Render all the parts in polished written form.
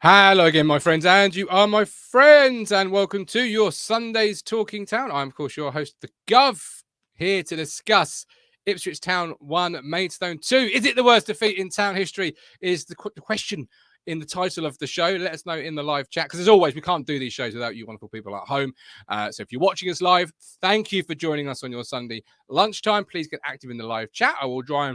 Hello again, my friends, and you are my friends, and welcome to your Sunday's Talking Town. I'm, of course, your host, the Gov, here to discuss Ipswich Town 1, Maidstone 2. Is it the worst defeat in town history? Is the question in the title of the show. Let us know in the live chat, because as always, we can't do these shows without you wonderful people at home. So if you're watching us live, thank you for joining us on your Sunday lunchtime. Please get active in the live chat. I will try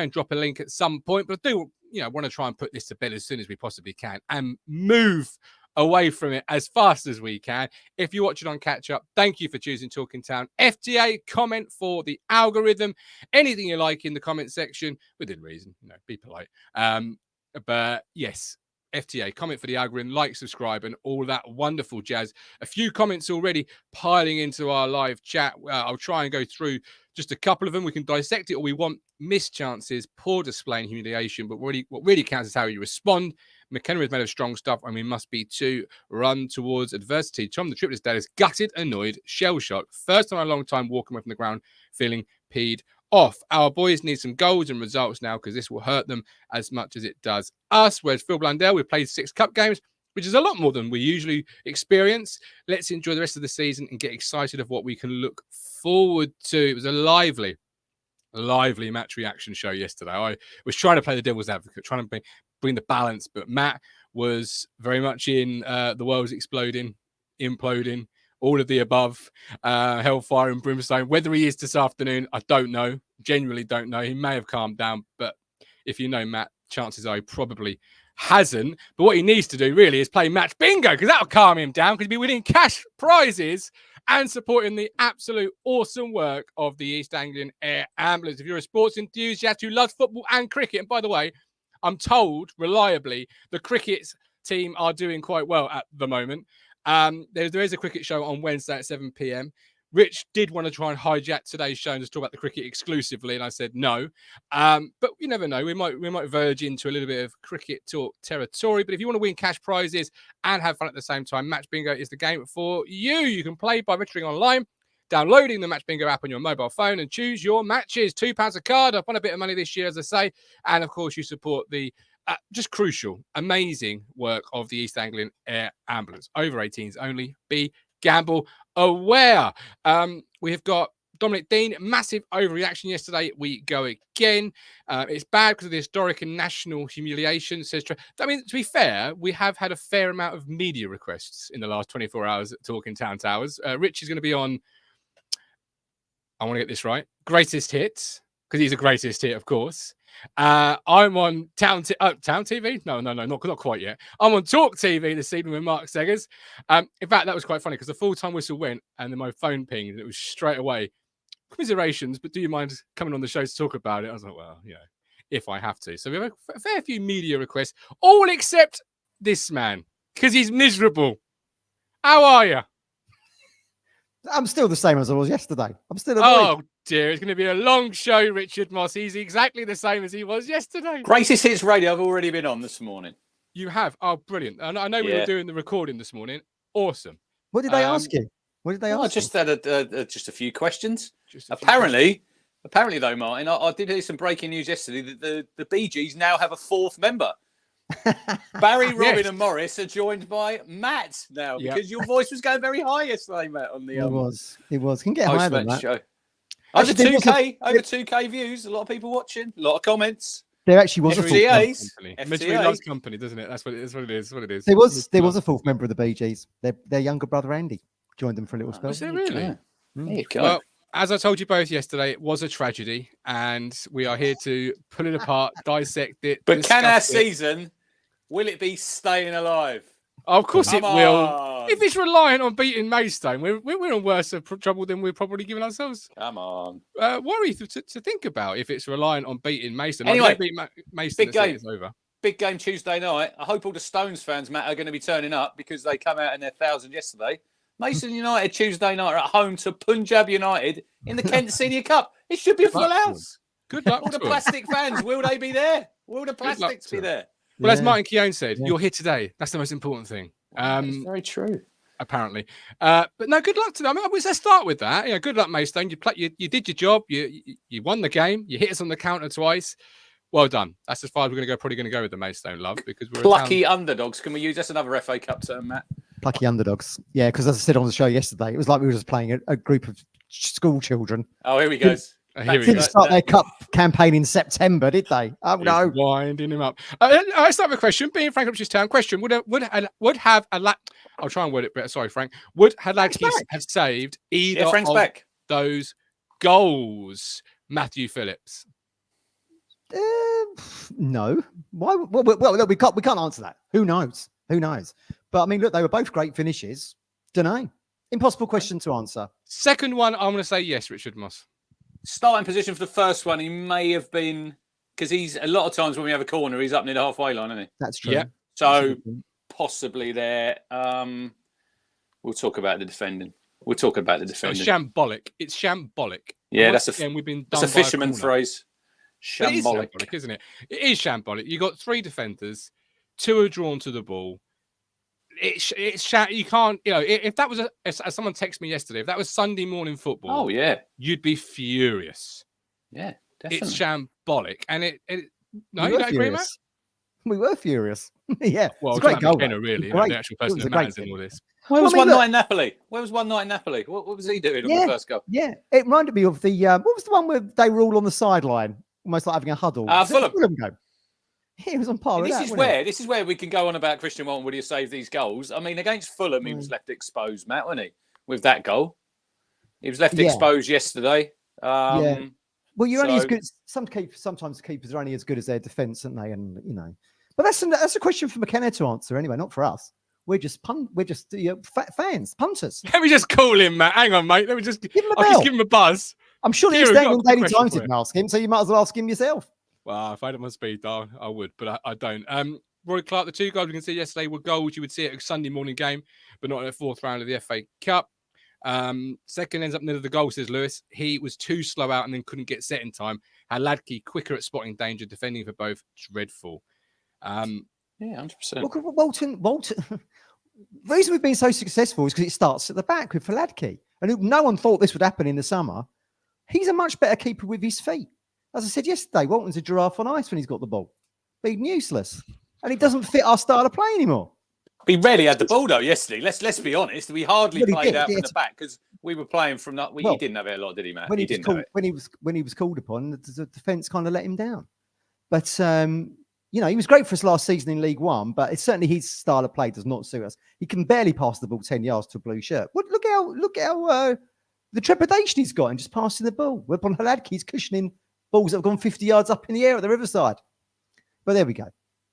and drop a link at some point, but I do want to try and put this to bed as soon as we possibly can and move away from it as fast as we can. If you're watching on catch up, thank you for choosing Talking Town. FTA, comment for the algorithm, anything you like in the comment section within reason, be polite. But yes, FTA, comment for the algorithm, like, subscribe, and all that wonderful jazz. A few comments already piling into our live chat. I'll try and go through just a couple of them. We can dissect it, or we want missed chances, poor display, and humiliation. But what really counts is how you respond. McKenna is made of strong stuff, and we must be to run towards adversity. Tom, the triplets dad, is gutted, annoyed, shell-shocked. First time in a long time walking away from the ground, feeling peed off. Our boys need some goals and results now, because this will hurt them as much as it does us. Whereas Phil Blundell, we've played 6 cup games, which is a lot more than we usually experience. Let's enjoy the rest of the season and get excited of what we can look forward to. It was a lively match reaction show yesterday. I was trying to play the devil's advocate, trying to bring the balance, but Matt was very much in the world's exploding, imploding, all of the above, hellfire and brimstone. Whether he is this afternoon, I don't know. Genuinely don't know. He may have calmed down, but if you know Matt, chances are he probably hasn't. But what he needs to do really is play match bingo, because that'll calm him down, because he'll be winning cash prizes and supporting the absolute awesome work of the East Anglian Air Ambulance. If you're a sports enthusiast who loves football and cricket, and by the way, I'm told reliably the cricket team are doing quite well at the moment. There is a cricket show on Wednesday at 7 p.m. Rich did want to try and hijack today's show and just talk about the cricket exclusively, and I said no. But you never know. We might verge into a little bit of cricket talk territory. But if you want to win cash prizes and have fun at the same time, Match Bingo is the game for you. You can play by registering online, downloading the Match Bingo app on your mobile phone, and choose your matches. £2 a card. I've won a bit of money this year, as I say. And of course, you support the just crucial, amazing work of the East Anglian Air Ambulance. Over 18s only. Be gamble aware. We have got Dominic Dean, massive overreaction yesterday. We go again. It's bad because of the historic and national humiliation, says I mean, to be fair, we have had a fair amount of media requests in the last 24 hours at Talking Town Towers. Rich is going to be on, I want to get this right, Greatest Hits, because he's a greatest hit, of course. I'm on Town TV. No, not quite yet. I'm on Talk TV this evening with Mark Seggers. In fact, that was quite funny, because the full-time whistle went and then my phone pinged and it was straight away, commiserations, but do you mind coming on the show to talk about it? I was like, well, if I have to. So we have a fair few media requests, all except this man, because he's miserable. How are you? I'm still the same as I was yesterday. I'm still annoyed. Oh dear, it's going to be a long show, Richard Moss. He's exactly the same as he was yesterday. Greatest Hits Radio, I've already been on this morning. You have? Oh, brilliant. And I know we were doing the recording this morning. Awesome. What did they ask you? What did they ask you? I just had just a few questions. Apparently though, Martin, I did hear some breaking news yesterday that the Bee Gees now have a 4th member. Barry, Robin, and Morris are joined by Matt now, because your voice was going very high yesterday, Matt. On the it was. Can get higher than that. Show. Over 2K views. A lot of people watching. A lot of comments. There actually was FTAs. Misery loves company, doesn't it? That's what it is. There was a 4th member of the Bee Gees. Their younger brother Andy joined them for a little spell. Was there really? Yeah. There you go. Well, as I told you both yesterday, it was a tragedy, and we are here to pull it apart, dissect it. But can our season, will it be staying alive? Oh, of course it will. If it's reliant on beating Maidstone, we're in worse trouble than we're probably giving ourselves. Come on. Worry to think about if it's reliant on beating Maidstone. Anyway, beat Maidstone, big game. It's over. Big game Tuesday night. I hope all the Stones fans, Matt, are going to be turning up, because they come out in their 1,000 yesterday. Maidstone United Tuesday night are at home to Punjab United in the Kent Senior Cup. It should be a full house. Good luck. All the plastic fans, will they be there? Will the plastics be there? Well, as Martin Keown said, you're here today. That's the most important thing. That's very true. Apparently. But no, good luck to them. I mean, let's start with that. Yeah, good luck, Maidstone. You did your job. You won the game. You hit us on the counter twice. Well done. That's as far as we're probably going to go with the Maidstone love, because we're plucky underdogs. Can we use that's another FA Cup term, Matt? Plucky underdogs. Yeah, because as I said on the show yesterday, it was like we were just playing a group of school children. Oh, here we go. Didn't start their cup campaign in September, did they? Oh no, winding him up. I start with a question. Being Frank Ipswich Town, question: Would have a I'll try and word it better. Sorry, Frank. Would Haladki have saved either of those goals? Matthew Phillips. No. Why? Well, we can't answer that. Who knows? But I mean, look, they were both great finishes. Don't know. Impossible question to answer. Second one, I'm going to say yes, Richard Moss. Starting position for the first one, he may have been, because he's a lot of times when we have a corner, he's up near the halfway line, isn't he? That's true. Yeah. So possibly there. We'll talk about the defending. It's shambolic. It's shambolic. Yeah, that's we've been. That's a fisherman phrase. Shambolic, isn't it? It is shambolic. You got 3 defenders, 2 are drawn to the ball. You can't, if that was as someone texted me yesterday, if that was Sunday morning football, you'd be furious. Yeah, definitely. It's shambolic, and you don't agree, Matt? We were furious. Yeah, well, it's a great goal. McKenna, really, the actual person that matters in all this. Where was one night in Napoli? What was he doing on the first goal? Yeah, it reminded me of the what was the one where they were all on the sideline, almost like having a huddle? Fulham go. He was on par with that. This is where we can go on about Christian Walton. Would he have saved these goals? I mean, against Fulham, he was left exposed, Matt, wasn't he? With that goal, he was left exposed yesterday. Well, you're only as good. Sometimes keepers are only as good as their defence, aren't they? And but that's a question for McKenna to answer anyway, not for us. We're just fans, punters. Let me just call him, Matt. Hang on, mate. Let me just give him a buzz. I'm sure he's staying on Daily Times. Didn't ask him, so you might as well ask him yourself. Well, if I had it on speed dial, I would, but I don't. Roy Clark, the 2 goals we can see yesterday were goals you would see at a Sunday morning game, but not in the 4th round of the FA Cup. Second ends up near the goal, says Lewis. He was too slow out and then couldn't get set in time. Haladki quicker at spotting danger, defending for both. Dreadful. 100%. Walton. The reason we've been so successful is because it starts at the back with Haladki. And no one thought this would happen in the summer. He's a much better keeper with his feet. As I said yesterday, Walton's a giraffe on ice when he's got the ball. Being useless. And he doesn't fit our style of play anymore. He rarely had the ball, though, yesterday. Let's be honest. We hardly played out from the back because we were playing from that. He didn't have it a lot, did he, Matt? When he was called upon, the defence kind of let him down. But, he was great for us last season in League One, but it's certainly his style of play does not suit us. He can barely pass the ball 10 yards to a blue shirt. Look how the trepidation he's got in just passing the ball. Whereupon Haladki's cushioning balls that have gone 50 yards up in the air at the Riverside. But there we go.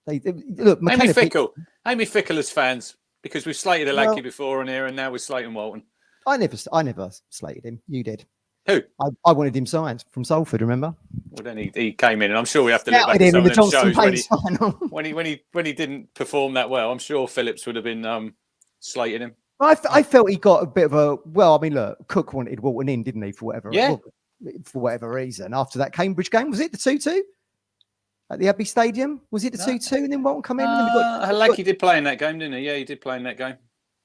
Look, McKenna Amy fickle as fans, because we've slated Haladki before on here and now we're slating Walton. I never slated him. You did. Who? I wanted him signed from Salford, remember? Well, then he came in, and I'm sure we have to look back at some of them shows when he didn't perform that well. I'm sure Phillips would have been slating him. I felt he got a bit of a... Well, I mean, look, Cook wanted Walton in, didn't he, for whatever reason. After that Cambridge game, was it the 2-2? At the Abbey Stadium? Was it the 2-2 and then Walton come in? Haladki did play in that game, didn't he? Yeah, he did play in that game.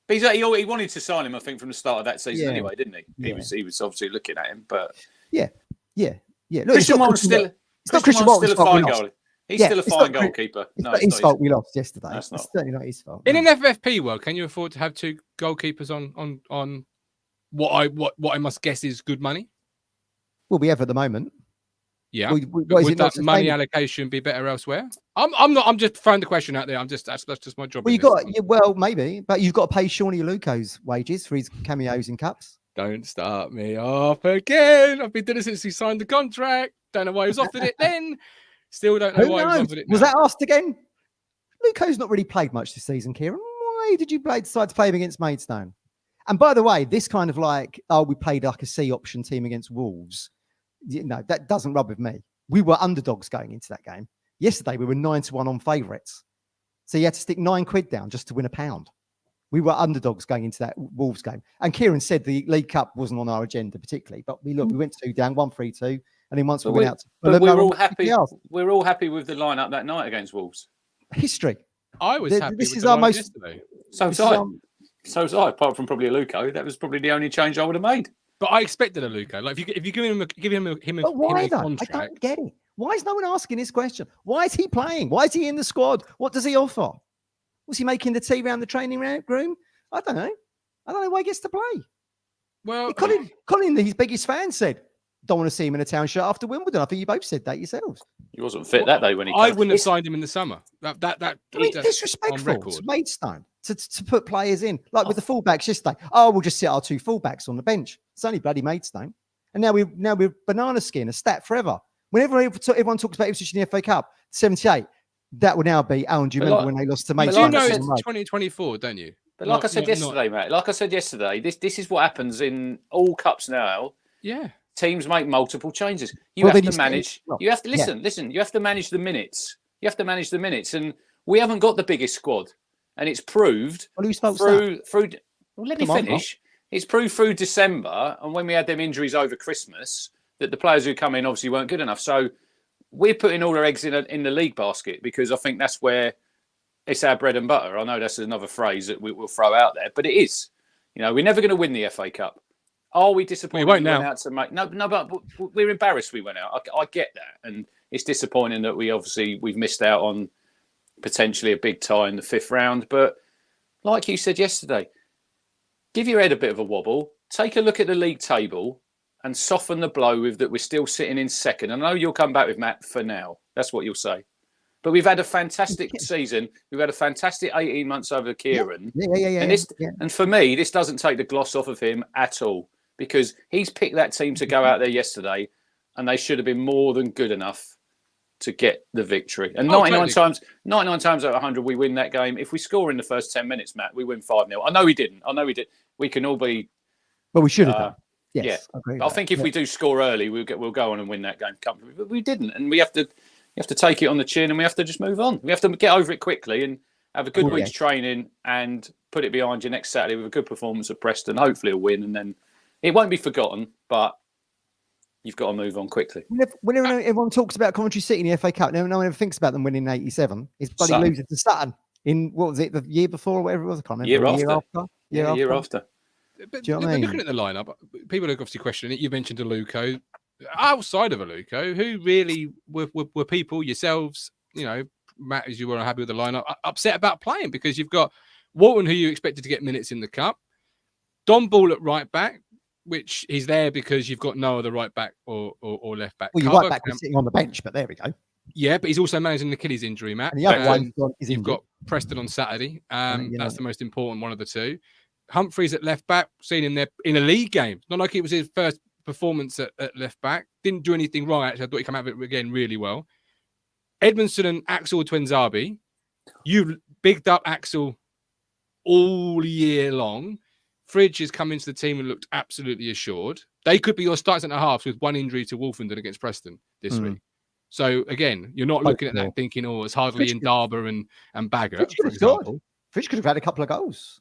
But he wanted to sign him, I think, from the start of that season anyway, didn't he? Yeah. He was obviously looking at him, but... Yeah. Look, Christian Walton's still a fine goalie. He's still a fine goalkeeper. It's not his fault we lost yesterday. It's certainly not his fault. In an FFP world, can you afford to have 2 goalkeepers on what I must guess is good money? Well, we have at the moment. Yeah. Would that money allocation be better elsewhere? I'm just throwing the question out there. That's just my job. Well, maybe, but you've got to pay Shawnee Aluko's wages for his cameos in cups. Don't start me off again. I've been doing it since he signed the contract. Don't know why he was offered it then. Still don't know why he was offered it now. Was that asked again? Luko's not really played much this season, Kieran. Why did you decide to play him against Maidstone? And by the way, this kind of we played like a C option team against Wolves. That doesn't rub with me. We were underdogs going into that game. Yesterday, we were 9-1 on favourites. So you had to stick £9 down just to win £1. We were underdogs going into that Wolves game. And Kieran said the League Cup wasn't on our agenda particularly, but we went 2 down, 1-3-2, and then once we went out. But we were all happy. We were all happy with the lineup that night against Wolves. History. I was happy. This with is the our lineup most. yesterday. So was I. So was I. Apart from probably a Luco, that was probably the only change I would have made. But I expected a Luco. Like if you give him but why a though? contract, I don't get it. Why is no one asking this question? Why is he playing? Why is he in the squad? What does he offer? Was he making the tea around the training room? I don't know. I don't know why he gets to play. Well, Colin, his biggest fan, said, "Don't want to see him in a town shirt after Wimbledon." I think you both said that yourselves. He wasn't fit that day when he. I wouldn't have signed him in the summer. Disrespectful to Maidstone to put players in like with the fullbacks yesterday. Oh, we'll just sit our 2 fullbacks on the bench. It's only bloody Maidstone, and now we're banana skin, a stat forever. Whenever everyone talks about Ipswich in the FA Cup, 78, that would now be. Alan, do you remember when they lost to Maidstone? You know it's 2024, don't you? But like I said yesterday, mate. Like I said yesterday, this is what happens in all cups now. Yeah. Teams make multiple changes. You have to manage. You have to listen. You have to manage the minutes. And we haven't got the biggest squad, and it's proved through. Well, let me finish. It's proved through December, and when we had them injuries over Christmas, that the players who come in obviously weren't good enough. So we're putting all our eggs in the league basket because I think that's where it's our bread and butter. I know that's another phrase that we'll throw out there, but it is. You know, we're never going to win the FA Cup. Are we disappointed? We won't now. But we're embarrassed we went out. I get that, and it's disappointing that we've missed out on potentially a big tie in the 5th round. But like you said yesterday, give your head a bit of a wobble. Take a look at the league table and soften the blow with that we're still sitting in 2nd. I know you'll come back with Matt for now. That's what you'll say. But we've had a fantastic season. We've had a fantastic 18 months over Kieran. Yeah. And for me, this doesn't take the gloss off of him at all because he's picked that team to go out there yesterday and they should have been more than good enough to get the victory. And 99 times out of 100, we win that game. If we score in the first 10 minutes, Matt, we win 5-0. I know we didn't. We can all be... Well, we should have done. Yes, yeah. I think if we do score early, we'll go on and win that game comfortably. But we didn't. And we have to take it on the chin and we have to just move on. We have to get over it quickly and have a good week's training and put it behind you next Saturday with a good performance at Preston, hopefully a win. And then it won't be forgotten, but you've got to move on quickly. Whenever everyone talks about Coventry City in the FA Cup, no one ever thinks about them winning in 87. It's bloody losing to Sutton in, what was it, the year before or whatever it was? I can't remember. Year after. But looking at the lineup, people are obviously questioning it. You mentioned Aluko. Outside of Aluko, who really were people, yourselves, you know, Matt, as you were happy with the lineup, upset about playing because you've got Walton, who you expected to get minutes in the cup, Don Ball at right back, which he's there because you've got no other right back or left back. Well, your right back was sitting on the bench, but there we go. Yeah, but he's also managing an Achilles injury, Matt. And the other one you've got Preston on Saturday. That's the most important one of the two. Humphreys at left back, seen him there in a league game. Not like it was his first performance at left back. Didn't do anything wrong, actually. I thought he came out of it again really well. Edmondson and Axel Twinzabi. You've bigged up Axel all year long. Fridge has come into the team and looked absolutely assured. They could be your starting centre halves with one injury to Wolfenden against Preston this week. So again, you're not looking at that thinking, oh, it's hardly in Darber and Baggett, for example. Fridge could have had a couple of goals.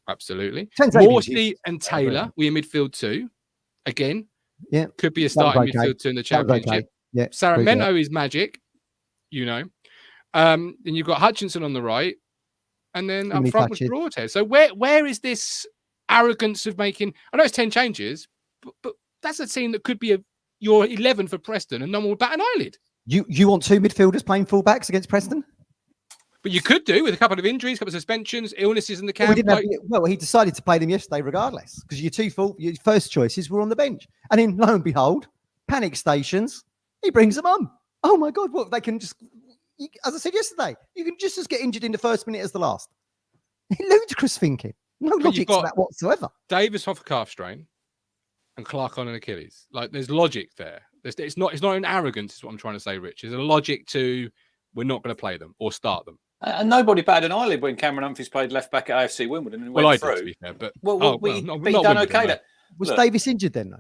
Absolutely. Morsley and Taylor, we in midfield too. Again, could be a starting midfield too in the Championship. Yeah, Saramento is magic, you know. Then you've got Hutchinson on the right, and then up front with Broadhead. So where is this arrogance of making? I know it's 10 changes, but that's a team that could be your 11 for Preston, and no one would bat an eyelid. You want 2 midfielders playing fullbacks against Preston? But you could do with a couple of injuries, a couple of suspensions, illnesses in the camp. Well, he decided to play them yesterday regardless because your first choices were on the bench. And then, lo and behold, panic stations, he brings them on. Oh, my God, what, they can just, as I said yesterday, you can just get injured in the first minute as the last. Ludicrous thinking. No logic to that whatsoever. Davis off a calf strain and Clark on an Achilles. Like, there's logic there. It's not an arrogance, is what I'm trying to say, Rich. There's a logic to we're not going to play them or start them. And nobody batted an eyelid when Cameron Humphreys played left back at AFC Wimbledon and went through. Did, to be fair, but he done okay. Was Davis injured then,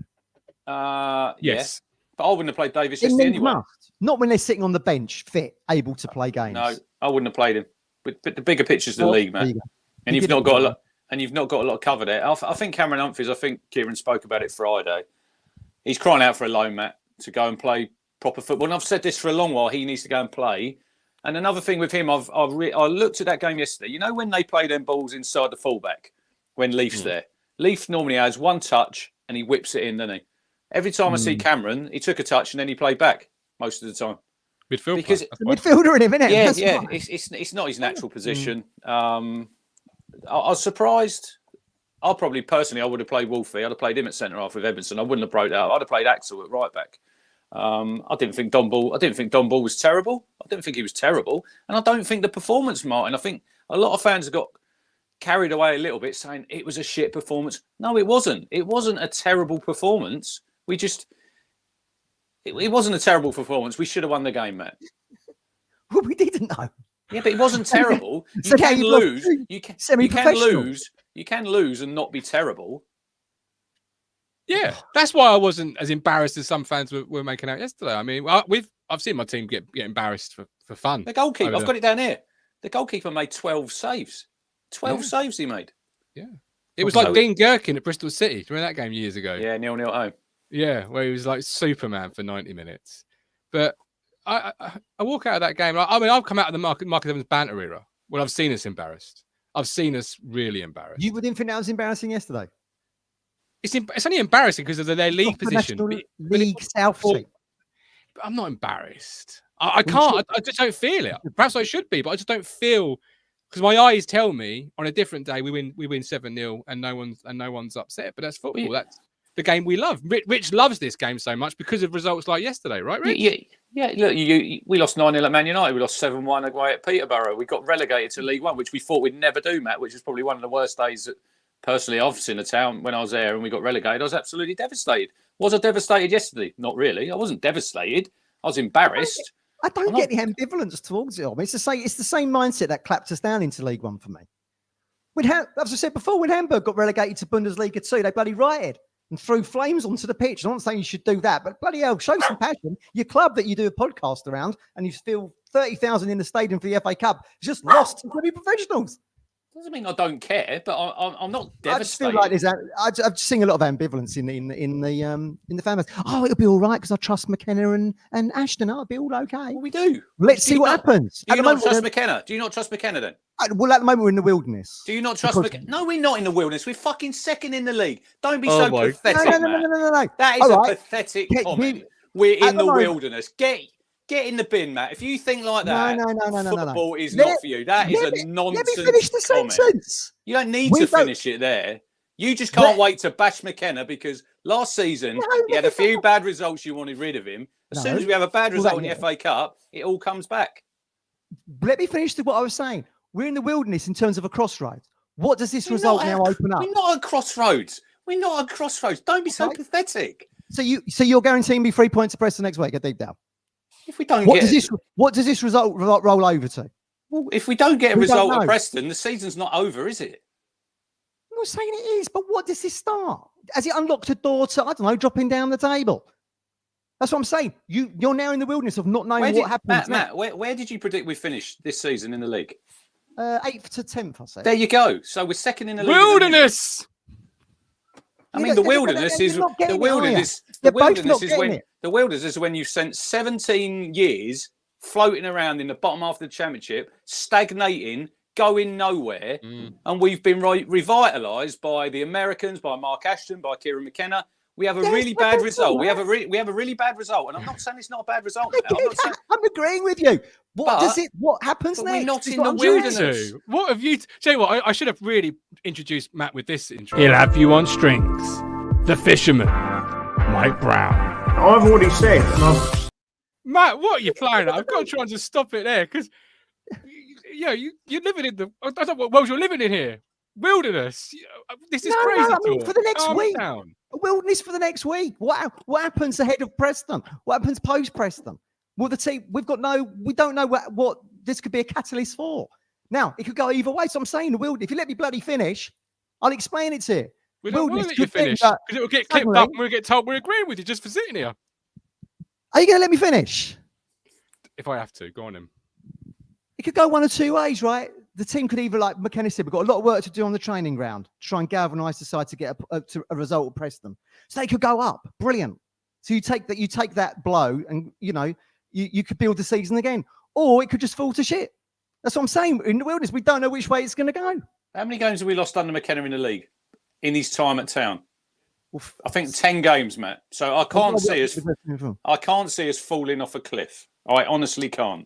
though? Yes. But I wouldn't have played Davis yesterday anyway. Not when they're sitting on the bench, fit, able to play games. No, I wouldn't have played him. But the bigger picture's the league, man. And you've not got a lot. And you've not got a lot of cover there. I think Cameron Humphries. I think Kieran spoke about it Friday. He's crying out for a loan, Matt, to go and play proper football. And I've said this for a long while. He needs to go and play. And another thing with him, I looked at that game yesterday. You know when they play them balls inside the fullback when Leaf's there. Leaf normally has one touch and he whips it in, doesn't he? Every time I see Cameron, he took a touch and then he played back most of the time. Midfield because the midfielder in him, isn't it? Yeah. It's not his natural position. I was surprised. I probably personally I would have played Wolfie. I'd have played him at centre half with Edmondson. I wouldn't have broke that up. I'd have played Axel at right back. I didn't think Don Ball was terrible. I didn't think he was terrible, and I don't think the performance, Martin. I think a lot of fans have got carried away a little bit, saying it was a shit performance. No, it wasn't. It wasn't a terrible performance. It wasn't a terrible performance. We should have won the game, Matt. Well, we didn't know. Yeah, but it wasn't terrible. You can lose. You can lose and not be terrible. Yeah, that's why I wasn't as embarrassed as some fans were making out yesterday. I mean, I've seen my team get embarrassed for fun. The goalkeeper, I've got it down here. The goalkeeper made 12 saves. 12 saves he made. Yeah. It was like Dean Gherkin at Bristol City. Do you remember that game years ago? Yeah, 0-0 at home. Yeah, where he was like Superman for 90 minutes. But I walk out of that game. I mean, I've come out of the Marcus Evans banter era when I've seen us embarrassed. I've seen us really embarrassed. You didn't think that was embarrassing yesterday? It's only embarrassing because of their league position. League South team. I'm not embarrassed. I can't. I just don't feel it. Perhaps I should be, but I just don't feel, because my eyes tell me on a different day we win 7-0 and no one's upset. But that's football. That's the game we love. Rich loves this game so much because of results like yesterday, right, Rich? Yeah. Look, we lost 9-0 at Man United. We lost 7-1 away at Peterborough. We got relegated to League One, which we thought we'd never do, Matt. Which is probably one of the worst days that personally I've seen a town when I was there and we got relegated. I was absolutely devastated. Was I devastated yesterday? Not really. I wasn't devastated. I was embarrassed. I don't get the ambivalence towards it. It's the same mindset that clapped us down into League One for me. As I said before, when Hamburg got relegated to Bundesliga 2, they bloody rioted and threw flames onto the pitch. I'm not saying you should do that, but bloody hell, show some passion. Your club that you do a podcast around and you feel 30,000 in the stadium for the FA Cup is just lost to bloody professionals. Doesn't mean I don't care, but I'm not devastated. I just feel like there's I've seen a lot of ambivalence in the fan base. Oh, it'll be all right because I trust McKenna and Ashton. It'll be all okay. Well, we do. Let's see what happens. Do you not trust McKenna? Do you not trust McKenna then? Well, at the moment we're in the wilderness. Do you not trust McKenna? No, we're not in the wilderness. We're fucking second in the league. Don't be so pathetic. No. That is a pathetic comment. We're in the wilderness. Get in the bin, Matt. If you think like that, football is not for you. That is a nonsense Let me finish the sentence. You don't need to finish it there. You just can't wait to bash McKenna because last season he had a few bad results. You wanted rid of him. As soon as we have a bad result in the FA Cup, it all comes back. Let me finish what I was saying. We're in the wilderness in terms of a crossroads. What does this result now open up? We're not at crossroads. Don't be so pathetic. So you're guaranteeing me 3 points to Preston next week at Deep Down? If we don't what does this result roll over to? Well, if we don't get a result at Preston, the season's not over, is it? I'm not saying it is, but what does this start? Has it unlocked a door to, I don't know, dropping down the table? That's what I'm saying. You're now in the wilderness of not knowing what happens. Matt, where did you predict we finish this season in the league? 8th to 10th, I say. There you go. So we're second in the league. Wilderness. I mean, the wilderness is when you've spent 17 years floating around in the bottom half of the championship, stagnating, going nowhere, and we've been revitalised by the Americans, by Mark Ashton, by Kieran McKenna. We have a really bad result. We have a really bad result, and I'm not saying it's not a bad result. I'm agreeing with you. What happens next? We're not in the wilderness. What have you? Tell you what, I should have really introduced Matt with this intro. He'll have you on strings. The fisherman, Mike Brown. I've already said. Matt, what are you playing at? I've got to try and just stop it there because you're living in the. I don't know what world you're living in here. Wilderness. This is crazy. I mean, for the next week. A wilderness for the next week. What happens ahead of Preston? What happens post Preston? Well, the team we don't know what this could be a catalyst for. Now it could go either way. So I'm saying the wilderness. If you let me bloody finish, I'll explain it to you. We don't want to let you finish because it will get clipped up and we'll get told we're agreeing with you just for sitting here. Are you going to let me finish? If I have to, go on him. It could go one of two ways, right? the team could either, like McKenna said, we've got a lot of work to do on the training ground to try and galvanise the side to get a result at Preston. So they could go up. Brilliant. So you take that blow and, you could build the season again. Or it could just fall to shit. That's what I'm saying. In the wilderness, we don't know which way it's going to go. How many games have we lost under McKenna in the league in his time at Town? I think 10 games, Matt. So I can't see us falling off a cliff. I honestly can't.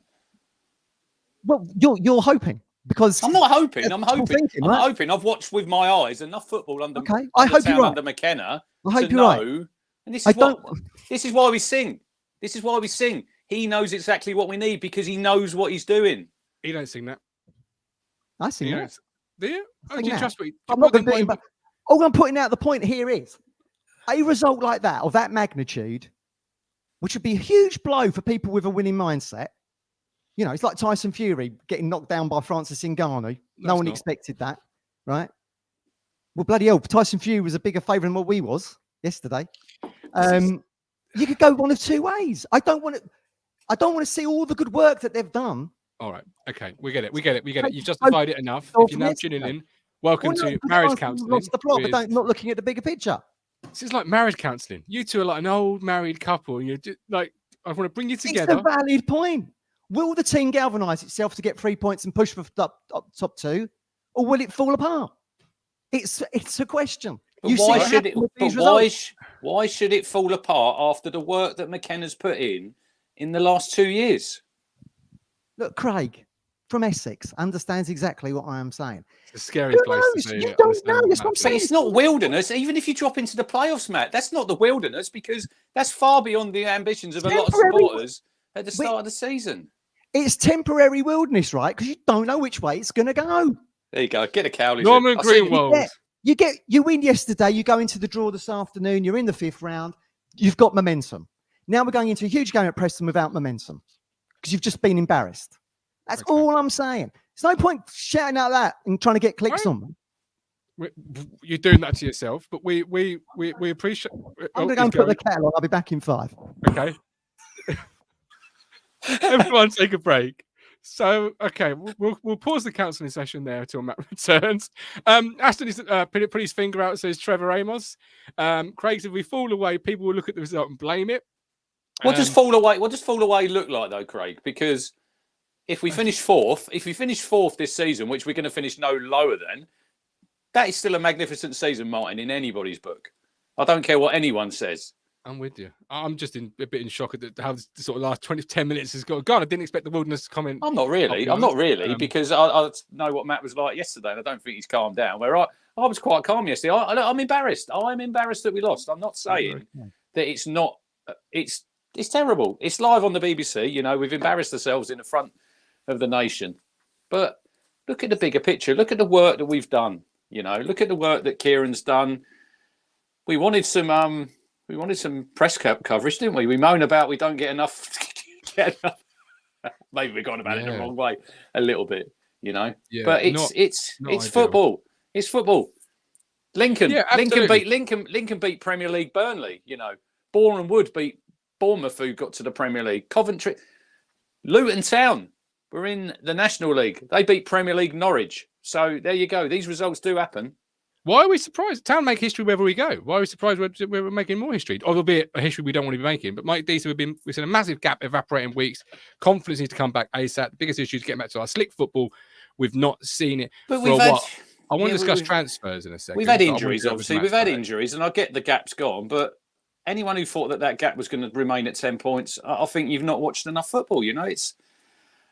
Well, you're hoping, because I'm not hoping. I'm hoping. Thinking, I'm right? hoping. I've watched with my eyes enough football under I hope Town, you're right. under McKenna I hope to you're know. right. And this is why we sing. This is why we sing. He knows exactly what we need because he knows what he's doing. You don't sing that. I sing that. Do you? Oh, do you trust me? I'm not going to. All I'm putting out the point here is a result like that, of that magnitude, which would be a huge blow for people with a winning mindset. It's like Tyson Fury getting knocked down by Francis Ngannou. No one expected that, right? Well, bloody hell, Tyson Fury was a bigger favourite than what we was yesterday. You could go one of two ways. I don't want to see all the good work that they've done. All right. Okay. We get it. You've justified it enough. If you're now tuning in, welcome to marriage counselling. Lots of the plot, but not looking at the bigger picture. This is like marriage counselling. You two are like an old married couple. And you're just like, I want to bring you together. It's a valid point. Will the team galvanise itself to get 3 points and push for top two, or will it fall apart? It's a question. Why should it fall apart after the work that McKenna's put in the last 2 years? Look, Craig from Essex understands exactly what I am saying. It's a scary place to be. You don't know. That's what I'm saying. It's not wilderness. Even if you drop into the playoffs, Matt, that's not the wilderness, because that's far beyond the ambitions of a lot of supporters at the start of the season. It's temporary wilderness, right? Because you don't know which way it's going to go. There you go. Get a cowley. Norman Greenwald. You win yesterday. You go into the draw this afternoon. You're in the 5th round. You've got momentum. Now we're going into a huge game at Preston without momentum because you've just been embarrassed. That's all I'm saying. There's no point shouting out that and trying to get clicks on them. You're doing that to yourself, but we appreciate. I'm going to go and put the kettle on. I'll be back in 5. Okay. Everyone take a break. So, okay, we'll pause the counselling session there until Matt returns. Aston is put his finger out, says Trevor Amos. Craig said, if we fall away, people will look at the result and blame it. What does fall away look like, though, Craig? Because if we finish fourth this season, which we're going to finish no lower than, that is still a magnificent season, Martin, in anybody's book. I don't care what anyone says. I'm with you. I'm just a bit in shock at how the sort of last 10 minutes has got. God, I didn't expect the wilderness to comment. I'm not really, because I know what Matt was like yesterday, and I don't think he's calmed down. Where I was quite calm yesterday. I'm embarrassed. I'm embarrassed that we lost. I'm not saying that it's not. It's terrible. It's live on the BBC. We've embarrassed ourselves in the front of the nation. But look at the bigger picture. Look at the work that we've done. Look at the work that Kieran's done. We wanted some press coverage, didn't we? We moan about we don't get enough. Maybe we've gone about it the wrong way a little bit, Yeah, but it's football. It's football. Lincoln beat Premier League Burnley. Boreham Wood beat Bournemouth, who got to the Premier League. Coventry, Luton Town were in the National League. They beat Premier League Norwich. So there you go. These results do happen. Why are we surprised? Town make history wherever we go. Why are we surprised we're making more history? Albeit a history we don't want to be making. But Mike D said we've seen a massive gap evaporating weeks. Confidence needs to come back ASAP. The biggest issue is getting back to our slick football. We've not seen it for a while. I want to discuss transfers in a second. We've had injuries, obviously. We've had injuries, and I get the gap's gone. But anyone who thought that gap was going to remain at 10 points, I think you've not watched enough football.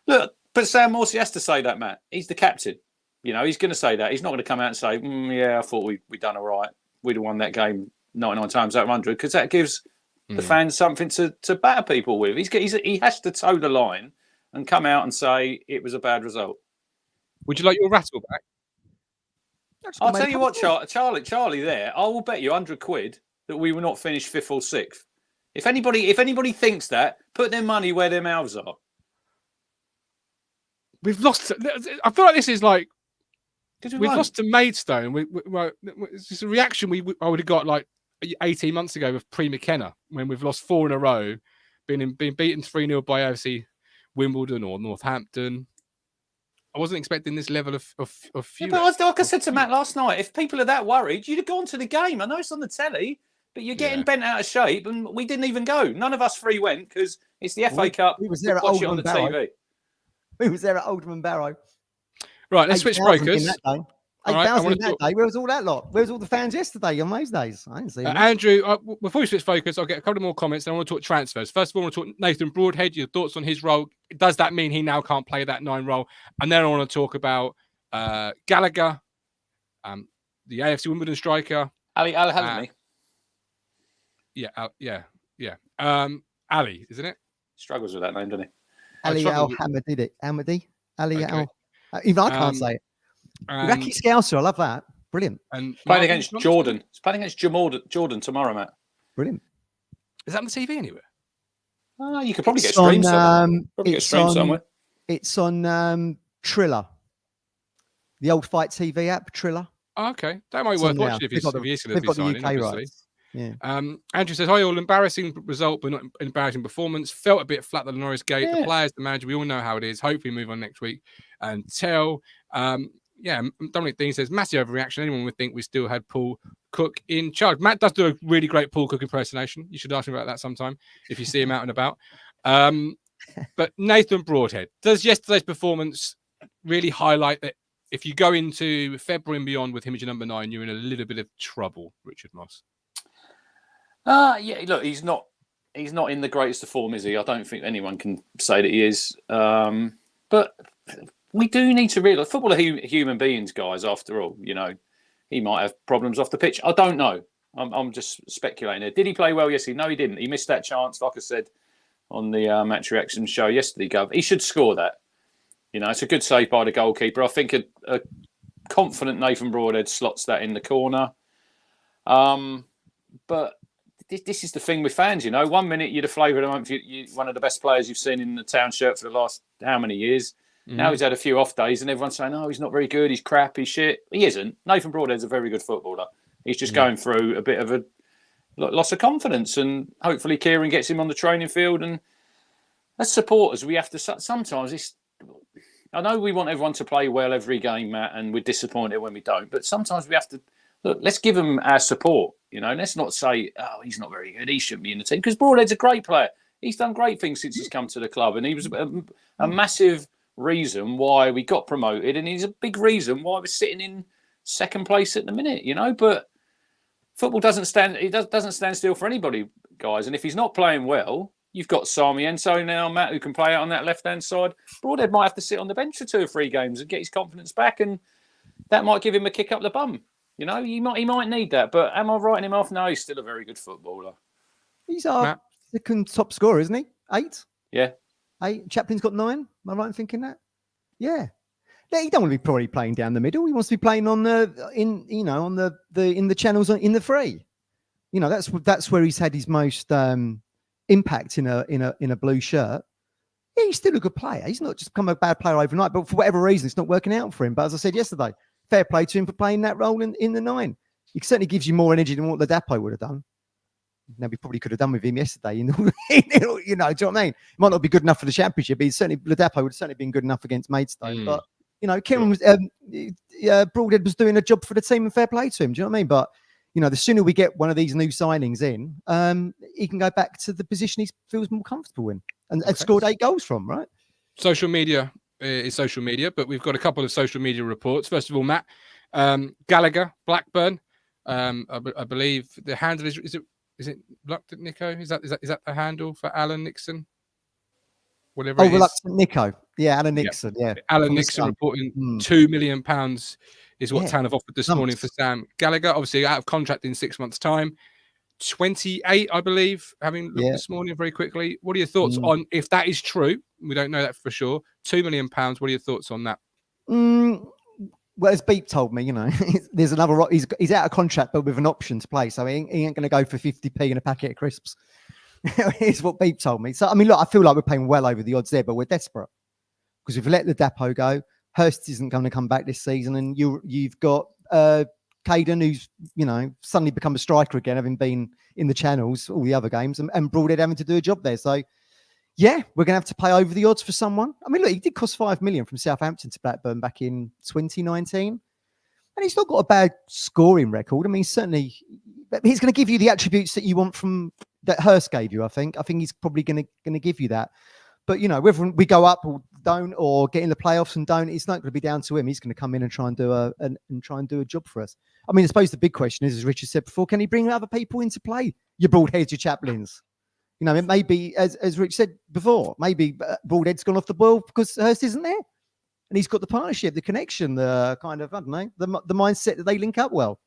Look, but Sam Morsey has to say that, Matt. He's the captain. He's going to say that. He's not going to come out and say, I thought we'd done all right. We'd have won that game 99 times out of 100, because that gives the fans something to batter people with. He has to toe the line and come out and say it was a bad result. Would you like your rattle back? I'll tell you what, Charlie there, I will bet you £100 that we will not finish 5th or 6th. If anybody thinks that, put their money where their mouths are. We've lost. I feel like this is like, we've lost to Maidstone. It's just a reaction I would have got like 18 months ago with pre-McKenna, when we've lost 4 in a row, been beaten 3-0 by AFC Wimbledon or Northampton. I wasn't expecting this level of yeah, but like I said to Matt last night, if people are that worried, you'd have gone to the game. I know it's on the telly, but you're getting bent out of shape, and we didn't even go. None of us three went because it's the FA Cup. We was there at watch it on the Barrow. TV. We was there at Oldham Barrow. Right, let's switch focus. 8,000 in that day. Where was all that lot? Where was all the fans yesterday on those days? I didn't see them. Andrew, before we switch focus, I'll get a couple more comments. And I want to talk transfers. First of all, I want to talk Nathan Broadhead. Your thoughts on his role? Does that mean he now can't play that 9 role? And then I want to talk about Gallagher, the AFC Wimbledon striker. Ali Al-Hazmi. Ali, isn't it? Struggles with that name, doesn't he? Ali Al-Hamadi. Ali Al. Even I can't say it. Iraqi Scouser, I love that. Brilliant. And playing against Jordan. It's playing against Jordan tomorrow, Matt. Brilliant. Is that on the TV anywhere? You could probably get streamed somewhere. It's on Triller, the old Fight TV app, Triller. Oh, okay, that might be worth watching if he's going to be signing. UK rights. Yeah. Andrew says, "Hi all, embarrassing result, but not embarrassing performance. Felt a bit flat at the Norris gate. The players, the manager, we all know how it is. Hopefully, move on next week and tell." Dominic Dean says, massive overreaction. Anyone would think we still had Paul Cook in charge. Matt does do a really great Paul Cook impersonation. You should ask him about that sometime if you see him out and about. But Nathan Broadhead, does yesterday's performance really highlight that if you go into February and beyond with him as your number 9, you're in a little bit of trouble, Richard Moss? Look, he's not in the greatest of form, is he? I don't think anyone can say that he is. But we do need to realise football are human beings, guys. After all, he might have problems off the pitch. I don't know. I'm just speculating there. Did he play well yesterday? No, he didn't. He missed that chance, like I said on the match reaction show yesterday. Gov, he should score that. It's a good save by the goalkeeper. I think a confident Nathan Broadhead slots that in the corner. But this is the thing with fans. 1 minute you're the flavour of the month. You're one of the best players you've seen in the town shirt for the last how many years. Now he's had a few off days and everyone's saying, he's not very good, he's crap, he's shit. He isn't. Nathan Broadhead's a very good footballer. He's just going through a bit of a loss of confidence, and hopefully Kieran gets him on the training field. And as supporters, we have to sometimes I know we want everyone to play well every game, Matt, and we're disappointed when we don't, but sometimes we have to let's give him our support. Let's not say, he's not very good, he shouldn't be in the team, because Broadhead's a great player. He's done great things since he's come to the club, and he was a massive reason why we got promoted, and he's a big reason why we're sitting in second place at the minute. But football doesn't stand still for anybody, guys. And if he's not playing well, you've got Sarmiento now, Matt, who can play out on that left hand side. Broadhead might have to sit on the bench for 2 or 3 games and get his confidence back, and that might give him a kick up the bum. He might need that. But am I writing him off? No, he's still a very good footballer. He's our second top scorer, isn't he? 8. Yeah. 8. Chaplin's got 9. Am I right in thinking that? Yeah. He don't want to be probably playing down the middle. He wants to be playing on in the channels in the free. That's where he's had his most impact in a blue shirt. Yeah, he's still a good player. He's not just become a bad player overnight, but for whatever reason, it's not working out for him. But as I said yesterday, fair play to him for playing that role in the 9. He certainly gives you more energy than what Ladapo would have done. Now, we probably could have done with him yesterday. Do you know what I mean? It might not be good enough for the championship, but Ladapo would have certainly been good enough against Maidstone. But Kieran was Broadhead was doing a job for the team, and fair play to him. Do you know what I mean? But the sooner we get one of these new signings in, he can go back to the position he feels more comfortable in, and scored 8 goals from. Right? Social media is social media, but we've got a couple of social media reports. First of all, Matt Gallagher, Blackburn. I believe the handle is it Reluctant Nico? Is that the handle for Alan Nixon? Whatever. Oh, Reluctant Nico. Yeah, Alan Nixon. Yeah. Alan Nixon reporting £2 million is what Town have offered this morning for Sam Gallagher. Obviously, out of contract in 6 months' time. 28, I believe, having looked this morning very quickly. What are your thoughts on, if that is true? We don't know that for sure. £2 million. What are your thoughts on that? Well, as Beep told me, there's another. He's out of contract, but with an option to play, so he ain't going to go for 50p in a packet of crisps. Is what Beep told me. So I mean, look, I feel like we're paying well over the odds there, but we're desperate because if we let the Dapo go, Hurst isn't going to come back this season, and you've got Caden, who's suddenly become a striker again, having been in the channels all the other games, and Broadhead having to do a job there. So Yeah, we're going to have to pay over the odds for someone. I mean, look, he did cost 5 million from Southampton to Blackburn back in 2019. And he's not got a bad scoring record. I mean, certainly he's going to give you the attributes that you want from that Hurst gave you, I think. I think he's probably going to give you that. But, you know, whether we go up or don't or get in the playoffs and don't, it's not going to be down to him. He's going to come in and try and do a job for us. I mean, I suppose the big question is, as Richard said before, can he bring other people into play? Your Broadheads, your Chaplins. You know, it may be, as Rich said before, maybe Broadhead's gone off the boil because Hurst isn't there. And he's got the partnership, the connection, the kind of, I don't know, the mindset that they link up well.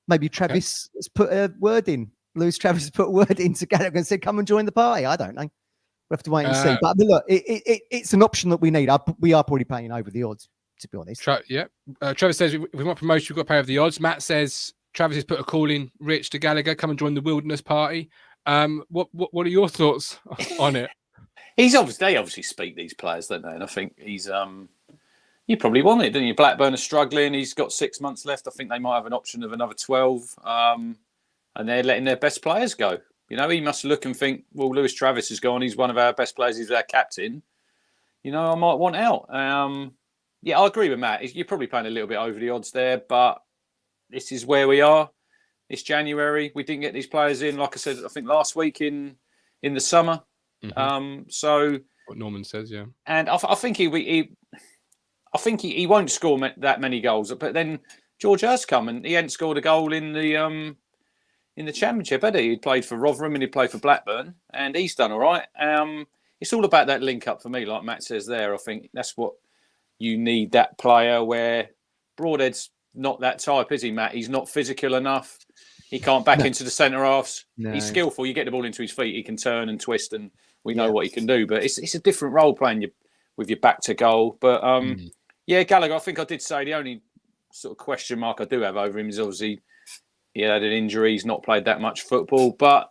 Maybe Travis has put a word in. Lewis Travis has put a word into Gallagher and said, come and join the party. I don't know. We'll have to wait and see. But look, it's an option that we need. We are probably paying over the odds, to be honest. Travis says, if we want promotion, we've got to pay over the odds. Matt says, Travis has put a call in, Rich, to Gallagher, come and join the Wilderness Party. What are your thoughts on it? They obviously speak, these players, don't they? And I think he's you probably want it, don't you? Blackburn are struggling. He's got 6 months left. I think they might have an option of another 12. And they're letting their best players go. You know, he must look and think, well, Lewis Travis is gone. He's one of our best players. He's our captain. You know, I might want out. Yeah, I agree with Matt. You're probably paying a little bit over the odds there, but this is where we are. It's January. We didn't get these players in, like I said, I think last week in the summer. Mm-hmm. So what Norman says, yeah. And I think he won't score that many goals. But then George Hurst come and he hadn't scored a goal in the Championship, had he? He played for Rotherham and he played for Blackburn, and he's done all right. It's all about that link up for me, like Matt says there. I think that's what you need, that player where Broadhead's not that type, is he, Matt? He's not physical enough. He can't back into the centre halves. No. He's skillful. You get the ball into his feet, he can turn and twist, and we know what he can do. But it's a different role playing with your back to goal. But yeah, Gallagher, I think I did say the only sort of question mark I do have over him is obviously he had an injury. He's not played that much football. But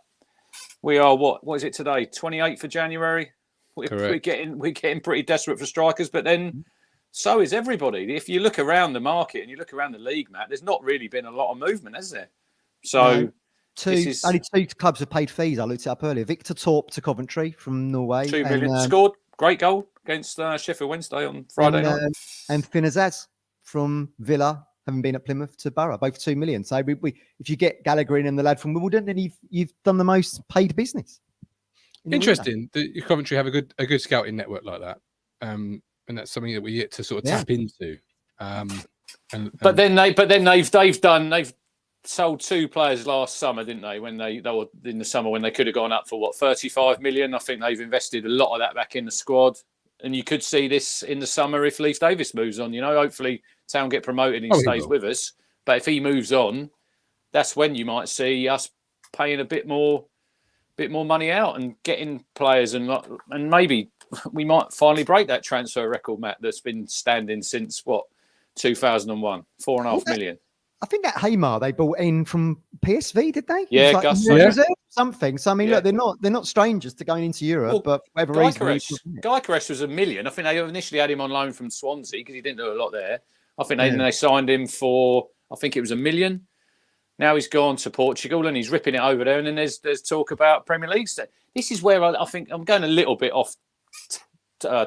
we are what is it today? 28th of January. We're getting pretty desperate for strikers. But then so is everybody. If you look around the market and you look around the league, Matt, there's not really been a lot of movement, has there? So only two clubs have paid fees. I looked it up earlier. Victor Torp to Coventry from Norway. 2 million. Scored. Great goal against Sheffield Wednesday on Friday night. And Finn Azaz from Villa, having been at Plymouth, to Borough, both 2 million. So if you get Gallagher in and the lad from Wimbledon, then you've done the most paid business. Interesting. Coventry have a good scouting network like that. And that's something that we're yet to sort of tap into. But then they've sold 2 players last summer, didn't they? When they were in the summer when they could have gone up for 35 million. I think they've invested a lot of that back in the squad, and you could see this in the summer if Leif Davis moves on. You know, hopefully Town get promoted and he stays with us. But if he moves on, that's when you might see us paying a bit more money out and getting players, and maybe we might finally break that transfer record, Matt, that's been standing since 2001, 4.5 million. I think that Haymar they bought in from PSV, did they? Yeah, something. So I mean, look, they're not strangers to going into Europe, but for whatever reason, Gyökeres was $1 million. I think they initially had him on loan from Swansea because he didn't do a lot there. I think they signed him for, I think it was $1 million. Now he's gone to Portugal and he's ripping it over there. And then there's talk about Premier League. This is where I think I'm going a little bit off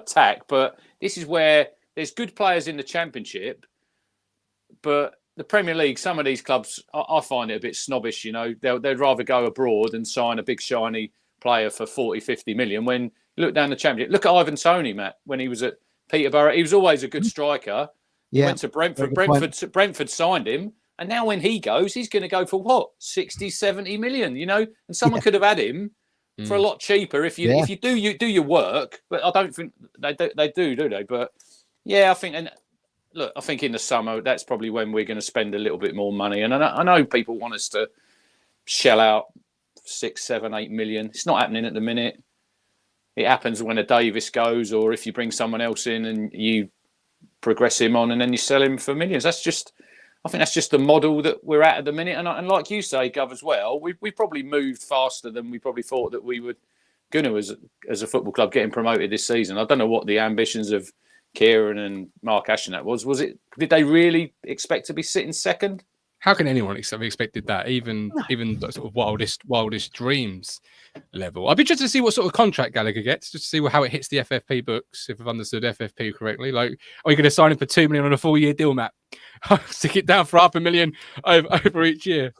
tack, but this is where there's good players in the Championship, but the Premier League, some of these clubs, I find it a bit snobbish. You know, they'd rather go abroad and sign a big shiny player for 40, 50 million. When you look down the Championship, look at Ivan Toney, Matt, when he was at Peterborough. He was always a good striker. He went to Brentford. Brentford signed him. And now when he goes, he's going to go for 60, 70 million, you know? And someone could have had him for a lot cheaper if you do your work. But I don't think they do they? But yeah, I think, and look, I think in the summer, that's probably when we're going to spend a little bit more money. And I know people want us to shell out 6, 7, 8 million. It's not happening at the minute. It happens when a Davis goes, or if you bring someone else in and you progress him on and then you sell him for millions. I think that's just the model that we're at the minute. And like you say, Gov, as well, we probably moved faster than we probably thought that we were going to as a football club getting promoted this season. I don't know what the ambitions of Kieran and Mark Ashton was. Was it? Did they really expect to be sitting second? How can anyone have expected that? Even the sort of wildest dreams level. I'd be interested to see what sort of contract Gallagher gets, just to see how it hits the FFP books. If I've understood FFP correctly, like, are you going to sign him for $2 million on a 4-year deal, Matt? Stick it down for $500,000 over each year.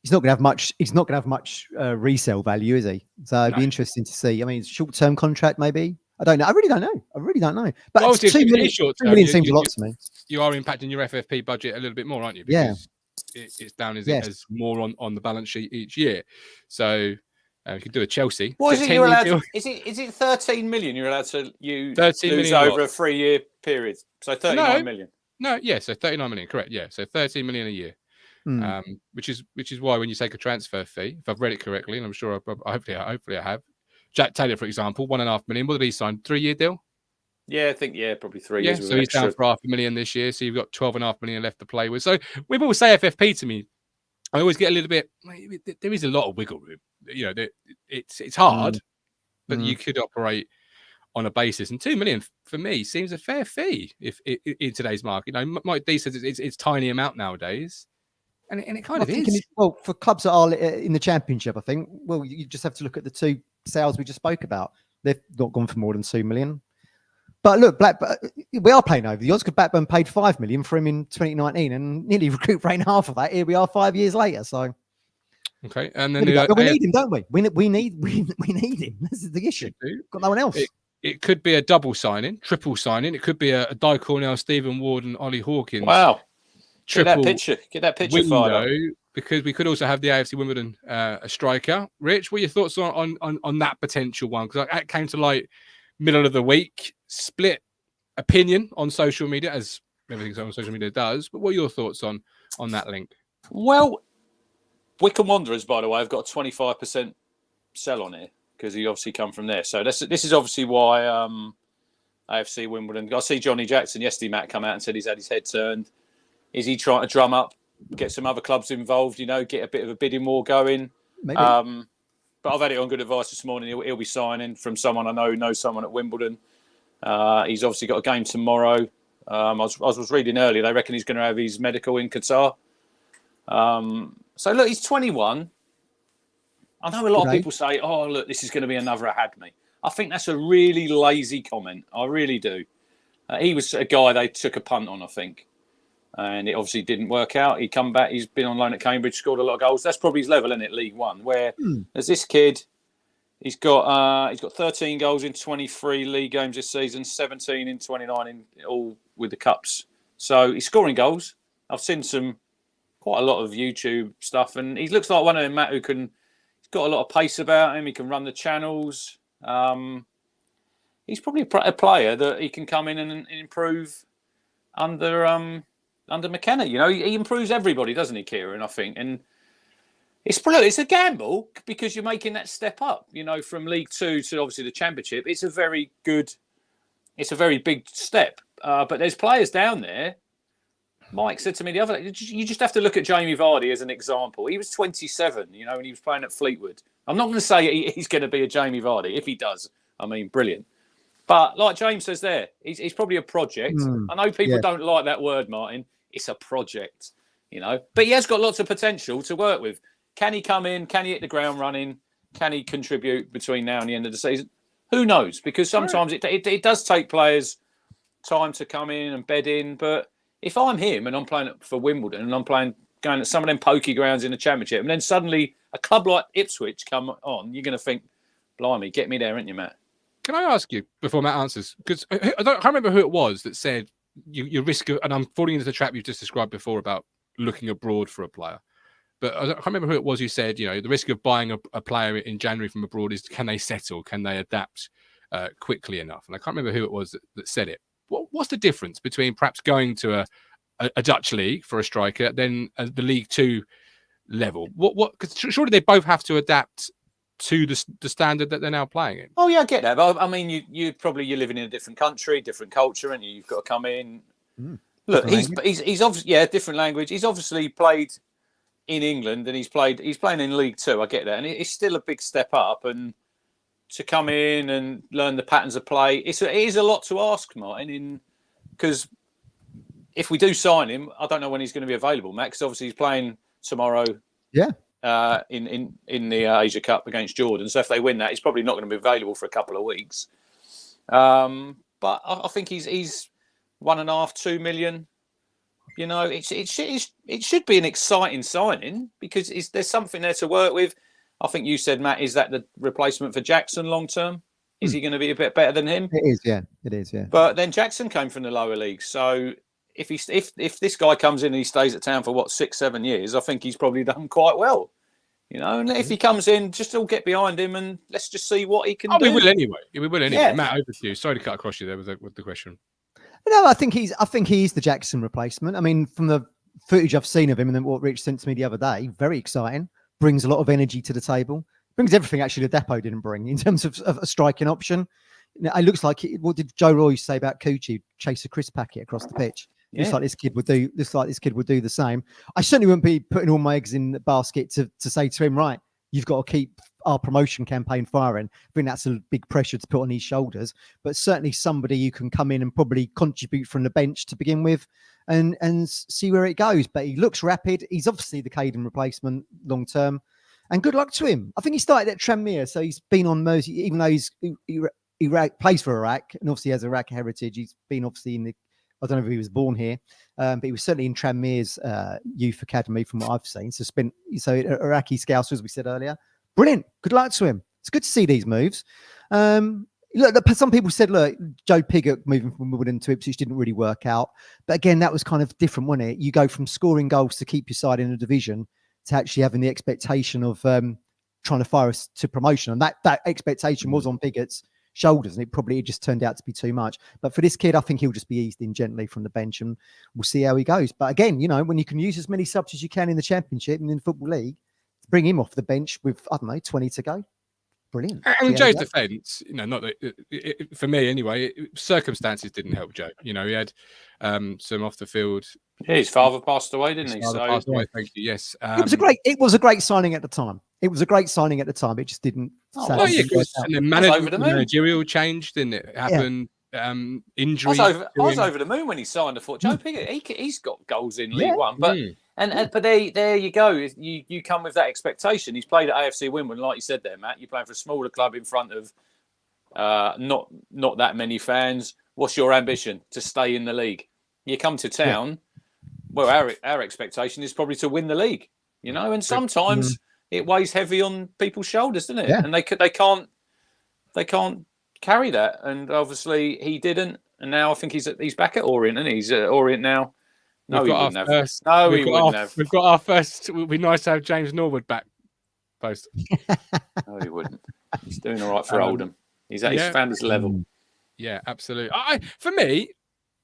He's not going to have much. He's not going to have much resale value, is he? So it'd be interesting to see. I mean, it's a short-term contract, maybe. I don't know. I really don't know. But well, $2 million seems a lot to me. You are impacting your FFP budget a little bit more, aren't you? Because it's down as more on the balance sheet each year. So you could do a Chelsea. What is it you're allowed? Is it 13 million you're allowed to lose over a 3-year period? So 39 million. No, yeah, so 39 million, correct. Yeah, so 13 million a year. Which is why when you take a transfer fee, if I've read it correctly, and I'm sure hopefully I have. Jack Taylor, for example, $1.5 million. What did he sign? 3-year deal? Yeah, I think probably 3 years. So he's down for $500,000 this year. So you've got $12.5 million left to play with. So when people say FFP to me, I always get a little bit. There is a lot of wiggle room. You know, it's hard, but you could operate on a basis. And $2 million for me seems a fair fee if in today's market. You know, Mike D says it's tiny amount nowadays. And it kind of is. Well, for clubs that are in the Championship, I think, well, you just have to look at the two sales we just spoke about. They've not gone for more than 2 million. But look, we are playing over the odds because Blackburn paid 5 million for him in 2019 and nearly recuperating half of that. Here we are 5 years later. So, okay, and then we need him, don't we? We need him. This is the issue. Got no one else. It could be a double signing, triple signing. It could be a Di Cornell, Stephen Ward, and Ollie Hawkins. Wow. Get that picture window, because we could also have the AFC Wimbledon a striker. Rich, what are your thoughts on that potential one? Because that came to light middle of the week. Split opinion on social media, as everything on social media does. But what are your thoughts on that link? Well, Wycombe Wanderers, by the way, have got a 25% sell on it because he obviously come from there. So this is obviously why AFC Wimbledon. I see Johnny Jackson yesterday, Matt, come out and said he's had his head turned. Is he trying to drum up, get some other clubs involved, get a bit of a bidding war going? Maybe. But I've had it on good advice this morning. He'll be signing from someone I know who knows someone at Wimbledon. He's obviously got a game tomorrow. I was reading earlier, they reckon he's going to have his medical in Qatar. So, look, he's 21. I know a lot of people say, oh, look, this is going to be another Ahadmi. I think that's a really lazy comment. I really do. He was a guy they took a punt on, I think. And it obviously didn't work out. He come back. He's been on loan at Cambridge, scored a lot of goals. That's probably his level, isn't it, League One? Where there's this kid, he's got 13 goals in 23 league games this season, 17 in 29 in all with the cups. So he's scoring goals. I've seen quite a lot of YouTube stuff, and he looks like one of them, Matt, he's got a lot of pace about him. He can run the channels. He's probably a player that he can come in and improve under McKenna. He improves everybody, doesn't he, Kieran? I think, and it's a gamble because you're making that step up. From League Two to obviously the Championship. It's a very big step. But there's players down there. Mike said to me the other day, you just have to look at Jamie Vardy as an example. He was 27, and he was playing at Fleetwood. I'm not going to say he's going to be a Jamie Vardy. If he does, I mean, brilliant. But like James says there, he's probably a project. I know people don't like that word, Martin. It's a project, But he has got lots of potential to work with. Can he come in? Can he hit the ground running? Can he contribute between now and the end of the season? Who knows? Because sometimes it does take players time to come in and bed in. But if I'm him and I'm playing for Wimbledon and I'm going at some of them pokey grounds in the Championship, and then suddenly a club like Ipswich come on, you're going to think, blimey, get me there, aren't you, Matt? Can I ask you before Matt answers? Because I can't remember who it was that said you risk of, and I'm falling into the trap you've just described before about looking abroad for a player. But I can't remember who it was who said, the risk of buying a player in January from abroad is, can they settle? Can they adapt quickly enough? And I can't remember who it was that said it. What's the difference between perhaps going to a Dutch league for a striker, then the League Two level? Because surely they both have to adapt to the standard that they're now playing in. Oh yeah, I get that. But I mean, you're living in a different country, different culture, and you've got to come in. Look, he's obviously different language. He's obviously played in England, and he's playing in League Two. I get that, and it's still a big step up. And to come in and learn the patterns of play, it is a lot to ask, Martin. Because if we do sign him, I don't know when he's going to be available, Matt, because obviously he's playing tomorrow. Yeah. In the Asia Cup against Jordan. So if they win that, he's probably not going to be available for a couple of weeks. But I think he's 1.5, 2 million. You know, it should be an exciting signing because there's something there to work with. I think you said, Matt, is that the replacement for Jackson long term? Is he going to be a bit better than him? It is, yeah. It is, yeah. But then Jackson came from the lower leagues, so if this guy comes in and he stays at Town for 6-7 years, I think he's probably done quite well. You know, and if he comes in, just all get behind him and let's just see what he can do. We will anyway. We will anyway. Yeah. Matt, over to you. Sorry to cut across you there with the question. No, I think he's the Jackson replacement. I mean, from the footage I've seen of him and then what Rich sent to me the other day, very exciting. Brings a lot of energy to the table. Brings everything actually the depot didn't bring in terms of a striking option. It looks like what did Joe Roy say about Coochie? Chase a crisp packet across the pitch. Yeah. Looks like this kid would do the same. I certainly wouldn't be putting all my eggs in the basket to say to him, right, you've got to keep our promotion campaign firing. I think that's a big pressure to put on his shoulders, but certainly somebody you can come in and probably contribute from the bench to begin with and see where it goes. But he looks rapid. He's obviously the Caden replacement long term, and good luck to him. I think he started at Tranmere, so he's been on Mersey, even though he plays for Iraq and obviously has Iraq heritage. He's been obviously in the, I don't know if he was born here, but he was certainly in Tranmere's youth academy from what I've seen. So Iraqi scouts, as we said earlier. Brilliant. Good luck to him. It's good to see these moves. Look, some people said, look, Joe Pigott moving from Wimbledon to Ipswich didn't really work out. But again, that was kind of different, wasn't it? You go from scoring goals to keep your side in a division to actually having the expectation of trying to fire us to promotion. And that expectation was on Pigott's shoulders, and it just turned out to be too much. But for this kid, I think he'll just be eased in gently from the bench, and we'll see how he goes. But again, you know, when you can use as many subs as you can in the Championship and in the Football League, bring him off the bench with, I don't know, 20 to go. Brilliant. And Joe's defence, you know, not that for me anyway, circumstances didn't help Joe. You know, he had some off the field. Yeah, his father passed away, didn't he? Passed away, thank you. Yes, it was a great signing at the time. It just didn't. Oh yeah, and the managerial change, didn't it? Happened. Injury. I was over the moon when he signed. I thought Joe Pigott, he's got goals in League One, but but there you go. You come with that expectation. He's played at AFC Wimbledon, like you said there, Matt. You're playing for a smaller club in front of not that many fans. What's your ambition? To stay in the league. You come to Town. Yeah. Well, our expectation is probably to win the league. You know, and sometimes it weighs heavy on people's shoulders, doesn't it? Yeah. And they can't carry that, and obviously he didn't, and now I think he's back at Orient, and he's at Orient now. No, he wouldn't have. We've got our first. It would be nice to have James Norwood back post. No, he wouldn't. He's doing all right for Oldham. He's at his founder's level. Yeah, absolutely. For me,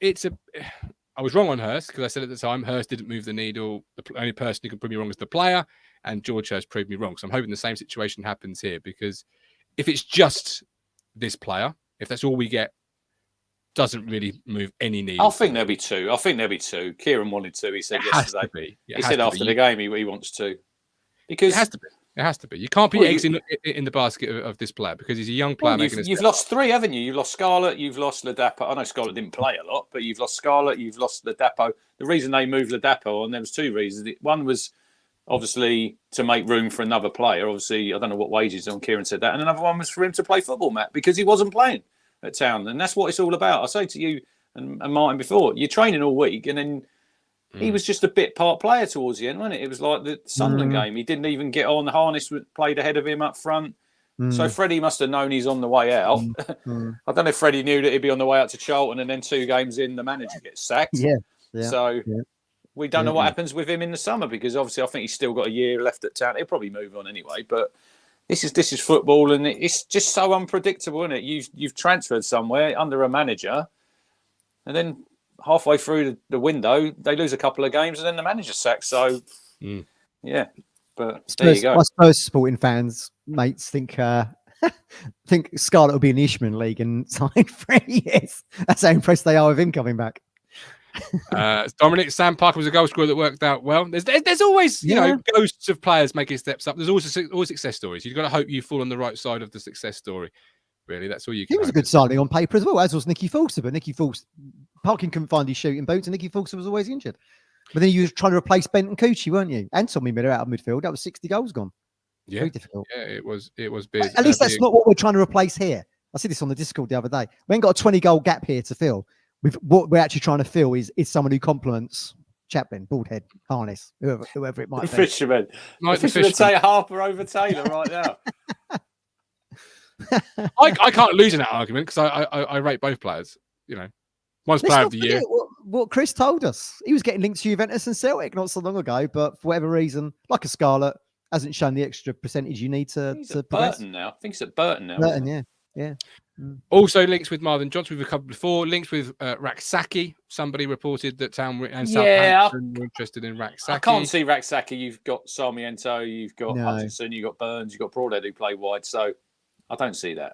I was wrong on Hurst because I said at the time Hurst didn't move the needle. The only person who could prove me wrong is the player, and George Hurst proved me wrong. So I'm hoping the same situation happens here, because if it's just this player, if that's all we get, doesn't really move any needle. I think there'll be two. Kieran wanted two. He said yesterday. He said after the game he wants two. Because it has to be. You can't put eggs in the basket of this player, because he's a young player. You've lost three, haven't you? You've lost Scarlett, you've lost Ladapo. I know Scarlett didn't play a lot, but you've lost Scarlett, you've lost Ladapo. The reason they moved Ladapo on, there was two reasons. One was obviously to make room for another player. Obviously, I don't know what wages on. Kieran said that. And another one was for him to play football, Matt, because he wasn't playing at Town. And that's what it's all about. I say to you and Martin before, you're training all week, and then he was just a bit part player towards the end, wasn't it? It was like the Sunderland game. He didn't even get on. Harness played ahead of him up front. So Freddie must have known he's on the way out. I don't know if Freddie knew that he'd be on the way out to Charlton, and then 2 games in, the manager gets sacked. We don't know what happens with him in the summer, because obviously I think he's still got a year left at Town. He'll probably move on anyway. But this is football, and it's just so unpredictable, isn't it? You've transferred somewhere under a manager, and then halfway through the window, they lose a couple of games, and then the manager's sacked. So, yeah. But there you go. I suppose sporting fans, mates, think Scarlett will be in the Ishmael League and sign 3 years. That's how impressed they are with him coming back. Dominic, Sam Parker was a goal scorer that worked out well. There's always, you know, ghosts of players making steps up. There's always success stories. You've got to hope you fall on the right side of the success story. Really, that's all you can. He was a good signing on paper as well, as was Nicky Forster. But Nicky Forster, Parkin couldn't find his shooting boots, and Nicky Forster was always injured. But then you were trying to replace Benton Coochie, weren't you? And Tommy Miller out of midfield. That was 60 goals gone. Yeah, very difficult. Yeah, it was big. At least that's not what we're trying to replace here. I said this on the Discord the other day. We ain't got a 20-goal gap here to fill. What we're actually trying to fill is someone who complements Chaplin, Baldhead, Harness, whoever it might be. Fisherman. The fisherman take Harper over Taylor right now. I can't lose in that argument because I rate both players. You know, one's player of the year. What Chris told us, he was getting linked to Juventus and Celtic not so long ago, but for whatever reason, like a Scarlett, hasn't shown the extra percentage you need to. He's at Burton now. I think he's at Burton now. Burton, yeah. Also links with Marvin Johnson. We've covered before. Links with Raksaki. Somebody reported that Town and Southampton were interested in Raksaki. I can't see Raksaki. You've got Sarmiento, you've got Hutchinson, you've got Burns, you've got Broadhead who play wide. So I don't see that.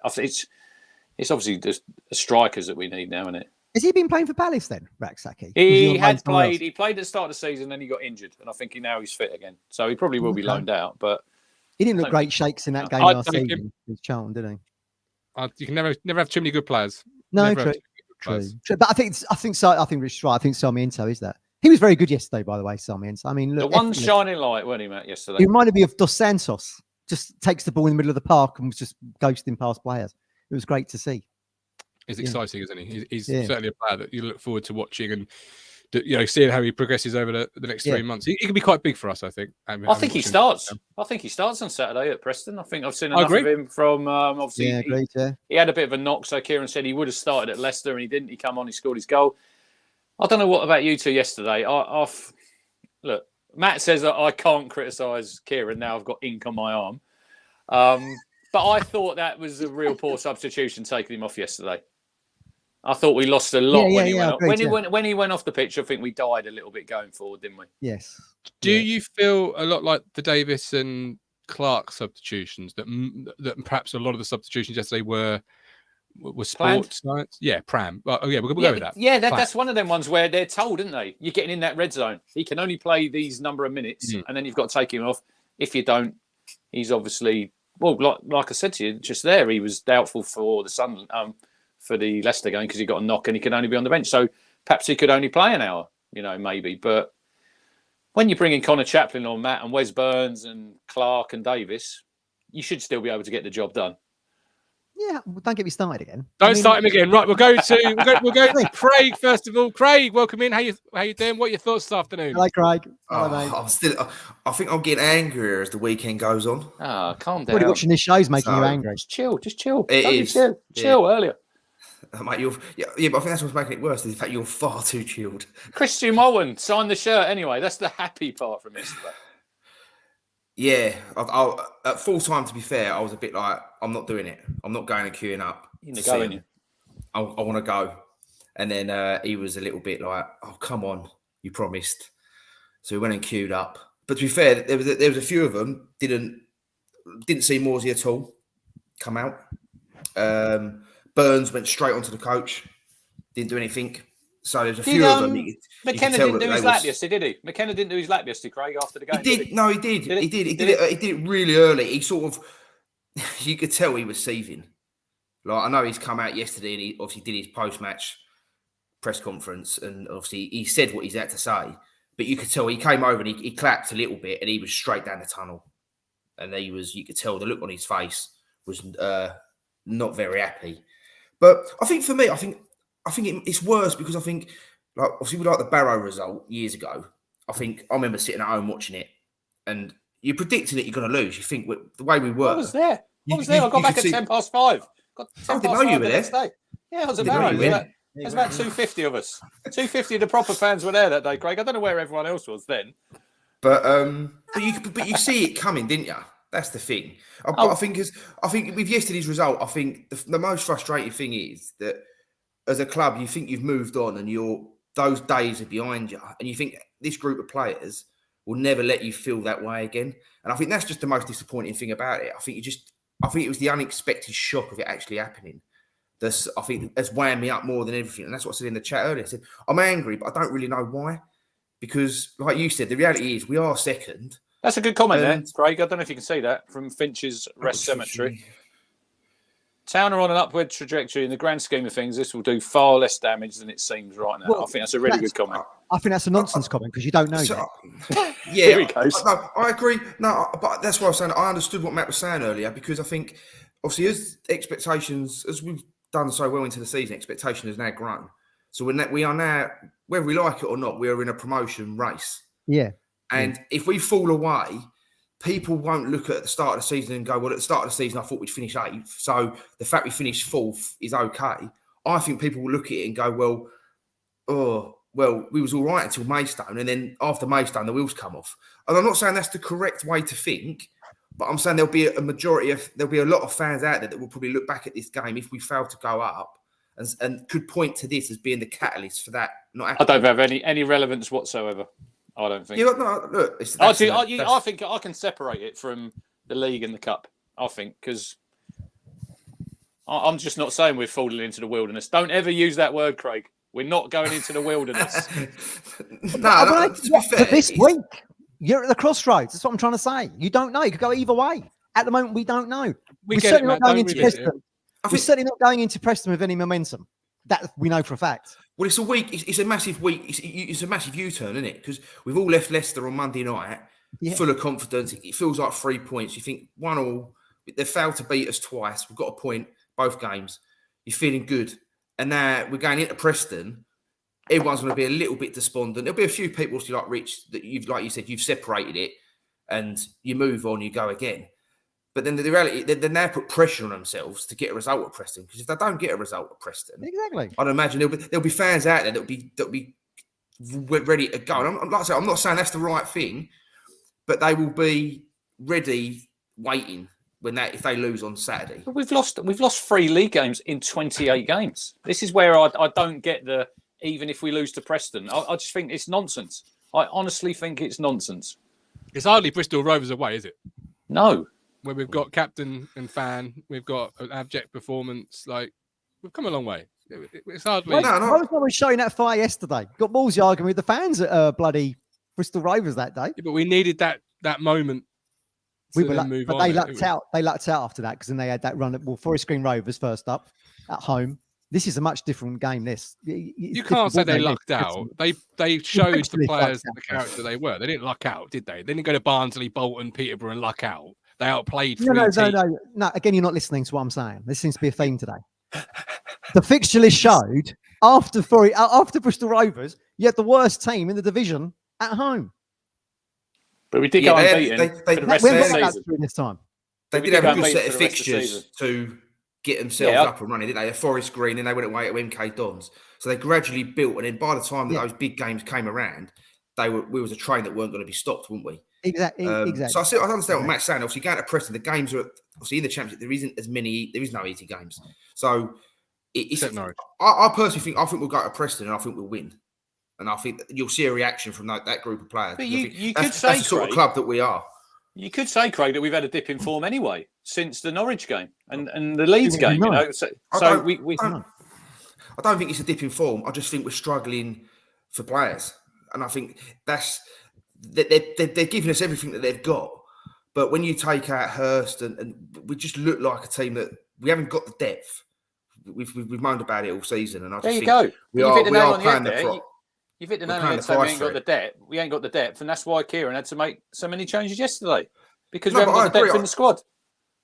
It's obviously just strikers that we need now, isn't it? Has he been playing for Palace then, Raksaki? He had played. He played at the start of the season, then he got injured, and I think now he's fit again. So he probably will be loaned out. But he didn't look great shakes in that game last season with Charlton, did he? You can never have too many good players. No, true. But I think Rich right. I think Sarmiento is that. He was very good yesterday, by the way. Sarmiento. I mean, look, the one shining light, wasn't he, Matt? Yesterday. He reminded me of Dos Santos. Just takes the ball in the middle of the park and was just ghosting past players. It was great to see. He's exciting, isn't he? He's certainly a player that you look forward to watching and seeing how he progresses over the next 3 months. He can be quite big for us, I think. I think he starts. I think he starts on Saturday at Preston. I think I've seen enough of him from obviously. He had a bit of a knock, so Kieran said he would have started at Leicester and he didn't. He come on, he scored his goal. I don't know what about you two yesterday. Look, Matt says that I can't criticise Kieran now. I've got ink on my arm, but I thought that was a real poor substitution taking him off yesterday. I thought we lost a lot when he went off. When he went off the pitch, I think we died a little bit going forward, didn't we? Yes. Do you feel a lot like the Davis and Clark substitutions that perhaps a lot of the substitutions yesterday were sports science? Yeah, Pram. Well, we'll go with that. Yeah, that's one of them ones where they're told, isn't they? You're getting in that red zone. He can only play these number of minutes, and then you've got to take him off. If you don't, he's obviously like I said to you just there. He was doubtful for the for the Leicester game because he got a knock and he could only be on the bench. So perhaps he could only play an hour, maybe. But when you bring in Connor Chaplin or Matt and Wes Burns and Clark and Davis, you should still be able to get the job done. Yeah, well, don't get me started again. Start him again. Right, we'll go to Craig first of all. Craig, welcome in. How you doing? What are your thoughts this afternoon? Hello, Craig. Hello, mate. I think I'm getting angrier as the weekend goes on. Calm down. Watching this show's making you angry. Just chill. It is. Chill earlier. Mate, but I think that's what's making it worse. Is the fact you're far too chilled. Christian Mullen signed the shirt anyway. That's the happy part from yesterday. Yeah, at full time, to be fair, I was a bit like, I'm not doing it. I'm not going and queuing up. You're going. I want to go. And then he was a little bit like, oh, come on, you promised. So we went and queued up. But to be fair, there was a few of them didn't see Morsey at all come out. Burns went straight onto the coach, didn't do anything. So there's a few of them. McKenna didn't do his lap yesterday, did he? McKenna didn't do his lap yesterday, Craig, after the game. He did. No, he did. He did it really early. He sort of, you could tell he was seething. Like, I know he's come out yesterday and he obviously did his post-match press conference and obviously he said what he's had to say. But you could tell he came over and he clapped a little bit and he was straight down the tunnel. And you could tell the look on his face was not very happy. But I think for me, I think it's worse because I think, like, obviously we like the Barrow result years ago. I remember sitting at home watching it, and you're predicting that you're going to lose. You think the way we were. I was there. I got back at 5:10. I didn't know you were there. Yeah, I was at Barrow. There's about 250 of us. 250 of the proper fans were there that day, Craig. I don't know where everyone else was then. But you see it coming, didn't you? That's the thing. I think with yesterday's result, I think the most frustrating thing is that as a club, you think you've moved on and those days are behind you, and you think this group of players will never let you feel that way again. And I think that's just the most disappointing thing about it. I think it was the unexpected shock of it actually happening. I think that's weighing me up more than everything. And that's what I said in the chat earlier. I said, I'm angry, but I don't really know why. Because, like you said, the reality is we are second. That's a good comment there, Craig. I don't know if you can see that from Finch's Rest Cemetery. Town are on an upward trajectory. In the grand scheme of things, this will do far less damage than it seems right now. Well, I think that's a really good comment. I think that's a nonsense comment because you don't know yet. Yeah, Here he goes. I agree. No, but that's why I was saying I understood what Matt was saying earlier, because I think obviously as expectations, as we've done so well into the season, expectation has now grown. So we are now, whether we like it or not, we are in a promotion race. Yeah. And if we fall away, people won't look at the start of the season and go, well, at the start of the season, I thought we'd finish 8th. So the fact we finished 4th is okay. I think people will look at it and go, well, we was all right until Maidstone. And then after Maidstone, the wheels come off. And I'm not saying that's the correct way to think, but I'm saying there'll be a lot of fans out there that will probably look back at this game if we fail to go up and could point to this as being the catalyst for that not happening. I don't have any relevance whatsoever. I don't think. Yeah, no, look, I think I can separate it from the league and the cup. I think because I'm just not saying we're falling into the wilderness. Don't ever use that word, Craig. We're not going into the wilderness. But this week, you're at the crossroads. That's what I'm trying to say. You don't know. You could go either way. At the moment, we don't know. We're certainly not going into Preston. We're certainly not going into Preston with any momentum. That we know for a fact. Well, it's a week. It's a massive week. It's a massive U-turn, isn't it? Because we've all left Leicester on Monday night, full of confidence. It feels like 3 points. You think 1-1. They failed to beat us twice. We've got a point both games. You're feeling good, and now we're going into Preston. Everyone's going to be a little bit despondent. There'll be a few people, like Rich, that like you said, you've separated it, and you move on. You go again. But then the reality, they now put pressure on themselves to get a result at Preston. Because if they don't get a result at Preston, exactly, I'd imagine there'll be fans out there that'll be ready to go. And like I said, I'm not saying that's the right thing, but they will be ready, waiting if they lose on Saturday. But we've lost 3 league games in 28 games. This is where I don't get the even if we lose to Preston. I just think it's nonsense. I honestly think it's nonsense. It's hardly Bristol Rovers away, is it? No. Where we've got captain and fan, we've got an abject performance. Like, we've come a long way. It's hardly. Why was no one showing that fire yesterday? Got Ballsy arguing with the fans at bloody Bristol Rovers that day. Yeah, but we needed that moment. They lucked out. They lucked out after that because then they had that run at Forest Green Rovers first up at home. This is a much different game. You can't say they lucked out. They showed the players the character they were. They didn't luck out, did they? They didn't go to Barnsley, Bolton, Peterborough and luck out. They outplayed three teams. No. Again, you're not listening to what I'm saying. This seems to be a theme today. The fixture list showed after Bristol Rovers, you had the worst team in the division at home. But we did go unbeaten for the rest of the season. This time. They did have a good set of fixtures to get themselves up and running, didn't they? Forest Green, and they went away to MK Dons. So they gradually built, and then by the time that those big games came around, we was a train that weren't going to be stopped, weren't we? Exactly. So I understand what Matt's saying. Obviously, going to Preston, the games are obviously in the Championship. There is no easy games. So I personally think we'll go to Preston, and I think we'll win. And I think you'll see a reaction from that group of players. But that's the sort of club that we are. You could say, Craig, that we've had a dip in form anyway since the Norwich game and the Leeds game. You know, I don't think it's a dip in form. I just think we're struggling for players, and I think they're giving us everything that they've got. But when you take out Hurst, and we just look like a team that we haven't got the depth. We've moaned about it all season, and I just think we are playing the prop. You've hit the nail on the head saying we ain't got the depth. We ain't got the depth, and that's why Kieran had to make so many changes yesterday because we haven't got the depth in the squad.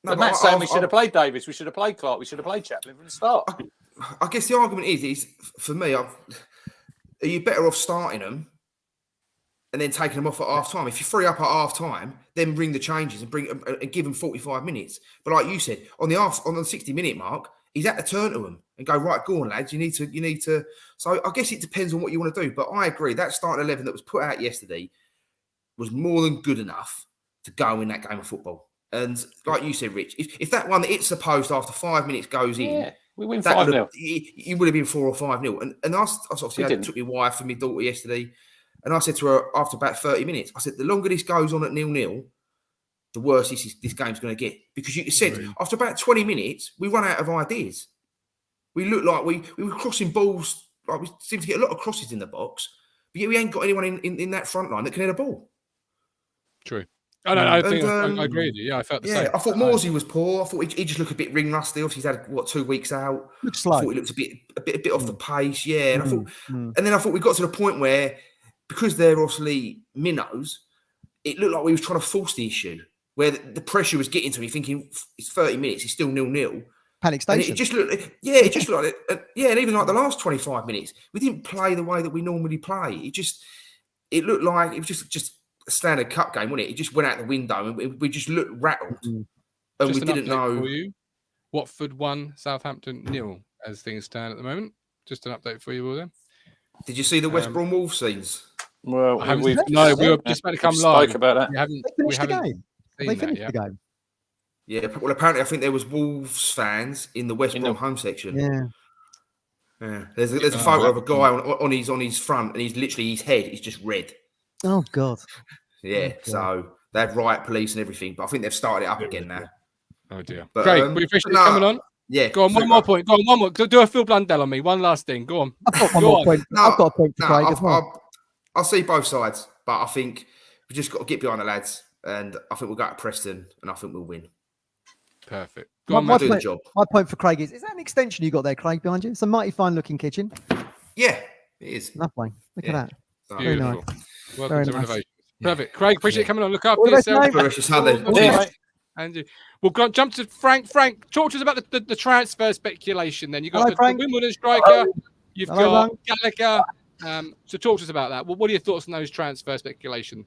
But Matt's saying we should have played Davis, we should have played Clark, we should have played Chaplin from the start. I guess the argument is for me, are you better off starting them and then taking them off at half time? If you free up at half time, then bring the changes and give them 45 minutes. But like you said, on the 60-minute mark, he's had to turn to them and go, right, go on, lads. You need to. So I guess it depends on what you want to do. But I agree, that starting 11 that was put out yesterday was more than good enough to go in that game of football. And like you said, Rich, if that one that hits the post after 5 minutes goes in, we win 5-0. You would have been 4 or 5-0. And I took my wife and my daughter yesterday, and I said to her after about 30 minutes, I said, the longer this goes on at 0-0, the worse this game's going to get. Because you said, after about 20 minutes, we run out of ideas. We look like we were crossing balls, like we seem to get a lot of crosses in the box, but yet we ain't got anyone in that front line that can hit a ball. True. I think I agree with you. Yeah, I felt the same. I thought Morsey was poor. I thought he just looked a bit ring rusty. Obviously, he's had 2 weeks out. Looks slow. I thought he looked a bit off the pace. Yeah, and and then I thought we got to the point where, because they're obviously minnows, it looked like we was trying to force the issue, where the pressure was getting to me, thinking it's 30 minutes, it's still 0-0. Panic station. And it just looked, it just looked like, and even like the last 25 minutes, we didn't play the way that we normally play. It looked like it was just a standard cup game, wasn't it? It just went out the window, and we just looked rattled, and Just we didn't know. For you. Watford 1, Southampton 0 as things stand at the moment. Just an update for you all then. Did you see the West Brom Wolves scenes? Well, we were just about to come live. Spoke about that. We haven't They finished the game. Yeah, well, apparently I think there was Wolves fans in the West Brom home section. Yeah. There's a photo of a guy on his front, and he's literally, his head is just red. Oh God. Yeah, so they had riot police and everything, but I think they've started it up again now. Oh dear. But, Great, we appreciate you coming on. Yeah. Go on, one more point. Go on, one more. Do a Phil Blundell on me. One last thing. Go on. I've got one more point. I've got a point to Craig as well. I'll see both sides, but I think we just got to get behind the lads, and I think we'll go to Preston, and I think we'll win. Perfect. Go on, do the job. My point for Craig is that an extension you got there, Craig, behind you? It's a mighty fine looking kitchen. Yeah, it is. Lovely. Look at that. So, very nice. Welcome Very to nice. renovation. Perfect. Craig, appreciate you coming on. Look up All for yourself. Sunday. We'll jump to Frank. Frank, talk to us about the transfer speculation then. You've got the Frank. Wimbledon striker. You've Hello, got Gallagher. So talk to us about that. What are your thoughts on those transfer speculation?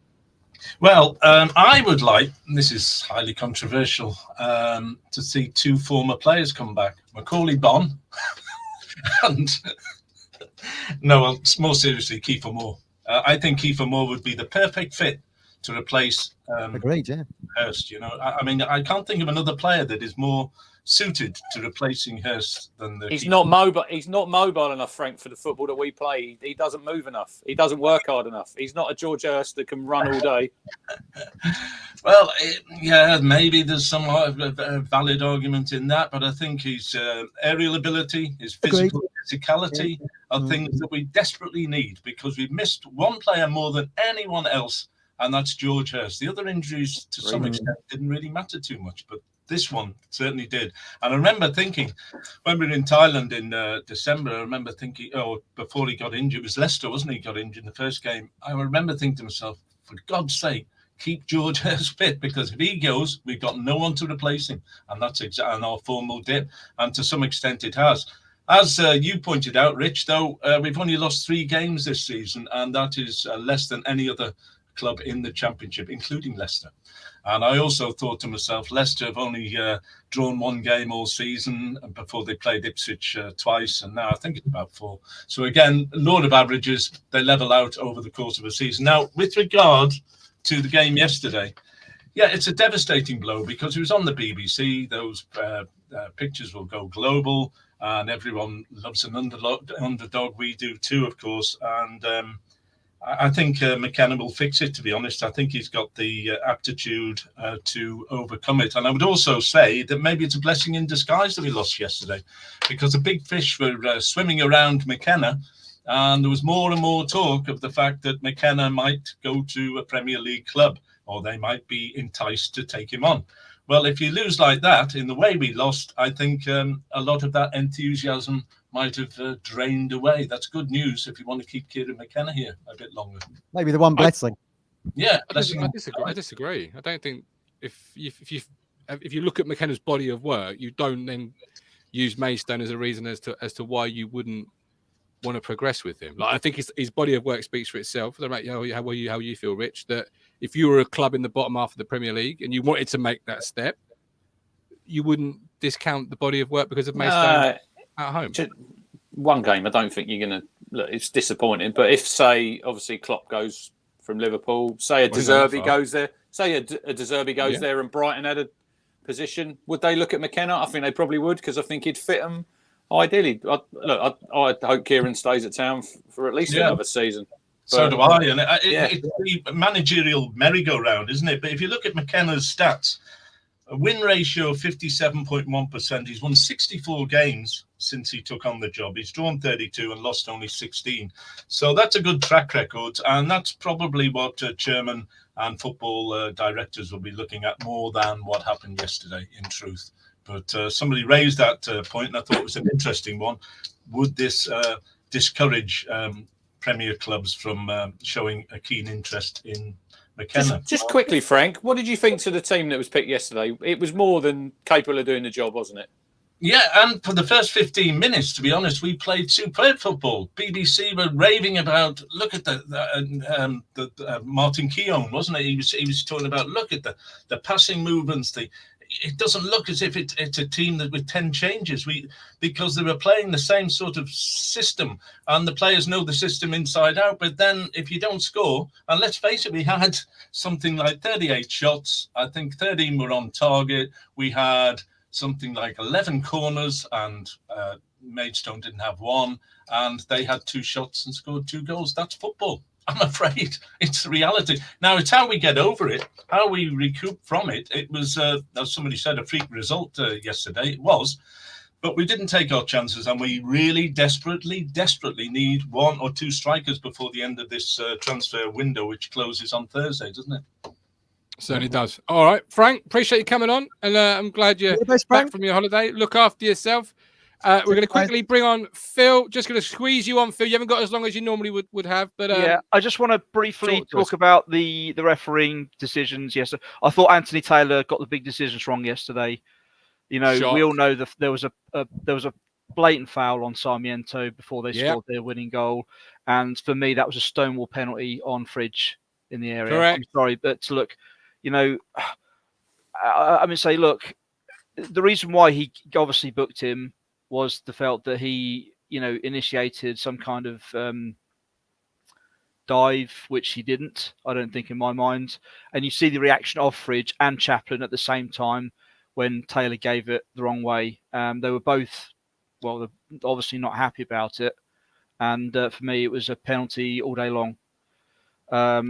Well, I would like, and this is highly controversial, to see 2 former players come back. Macaulay Bonne and, no, well, more seriously, Kiefer Moore. I think Kiefer Moore would be the perfect fit to replace Agreed, yeah. Hurst. You know, I mean, I can't think of another player that is more suited to replacing Hurst than the. He's not mobile. He's not mobile enough, Frank, for the football that we play. He doesn't move enough. He doesn't work hard enough. He's not a George Hurst that can run all day. Well, yeah, maybe there's some valid argument in that, but I think his aerial ability, his physicality are things that we desperately need, because we've missed one player more than anyone else, and that's George Hurst. The other injuries, to some extent, didn't really matter too much, but this one certainly did. And I remember thinking, when we were in Thailand in December, I remember thinking, before he got injured, it was Leicester, wasn't he? He got injured in the first game. I remember thinking to myself, for God's sake, keep George Hurst fit, because if he goes, we've got no one to replace him. And that's exactly, and our form will dip. And to some extent it has. As you pointed out, Rich, though, we've only lost 3 games this season, and that is less than any other club in the Championship, including Leicester. And I also thought to myself, Leicester have only drawn 1 game all season before they played Ipswich twice, and now I think it's about 4. So again, Lord of averages, they level out over the course of a season. Now, with regard to the game yesterday, yeah, it's a devastating blow, because it was on the BBC. Those pictures will go global, and everyone loves an underdog. We do too, of course. And I think McKenna will fix it, to be honest. I think he's got the aptitude to overcome it. And I would also say that maybe it's a blessing in disguise that we lost yesterday, because the big fish were swimming around McKenna, and there was more and more talk of the fact that McKenna might go to a Premier League club, or they might be enticed to take him on. Well, if you lose like that, in the way we lost, I think a lot of that enthusiasm might have drained away. That's good news if you want to keep Kieran McKenna here a bit longer. Maybe the one blessing. Yeah, I disagree. I don't think if you look at McKenna's body of work, you don't then use Maidstone as a reason as to why you wouldn't want to progress with him. Like, I think his body of work speaks for itself. I don't know how you feel, Rich, that if you were a club in the bottom half of the Premier League and you wanted to make that step, you wouldn't discount the body of work because of Maidstone at home. 1 game, I don't think you're going to look. It's disappointing, but if, say, obviously Klopp goes from Liverpool, say a De Zerbi goes there, there, and Brighton had a position, would they look at McKenna? I think they probably would, because I think he'd fit them ideally. I hope Kieran stays at town for at least another season. So do I. And it's the managerial merry-go-round, isn't it? But if you look at McKenna's stats, a win ratio of 57.1%. He's won 64 games since he took on the job. He's drawn 32 and lost only 16. So that's a good track record. And that's probably what chairman and football directors will be looking at more than what happened yesterday, in truth. But somebody raised that point, and I thought it was an interesting one. Would this discourage Premier clubs from showing a keen interest in McKenna? Just quickly, Frank, what did you think to the team that was picked yesterday? It was more than capable of doing the job, wasn't it? Yeah, and for the first 15 minutes, to be honest, we played superb football. BBC were raving about, look at the Martin Keown, wasn't it? He was talking about, look at the passing movements. It doesn't look as if it's a team that with 10 changes. Because they were playing the same sort of system, and the players know the system inside out. But then, if you don't score, and let's face it, we had something like 38 shots. I think 13 were on target. We had something like 11 corners, and Maidstone didn't have one, and they had 2 shots and scored 2 goals. That's football. I'm afraid it's the reality. Now, it's how we get over it, how we recoup from it. It was, as somebody said, a freak result yesterday. It was, but we didn't take our chances, and we really desperately need 1 or 2 strikers before the end of this transfer window, which closes on Thursday, doesn't it? Certainly does. All right, Frank, appreciate you coming on, and I'm glad you're back from your holiday. Look after yourself. We're going to quickly bring on Phil. Just going to squeeze you on, Phil. You haven't got as long as you normally would have, but yeah, I just want to briefly talk about the refereeing decisions. Yes, I thought Anthony Taylor got the big decisions wrong yesterday. You know, we all know that there was a blatant foul on Sarmiento before they scored their winning goal, and for me, that was a stonewall penalty on Fridge in the area. Correct. I'm sorry, but look, you know, I mean, say, look, the reason why he obviously booked him was the felt that he, you know, initiated some kind of dive, which he didn't, I don't think, in my mind. And you see the reaction of Fridge and Chaplin at the same time when Taylor gave it the wrong way. They were both, well, they're obviously not happy about it. And for me, it was a penalty all day long. I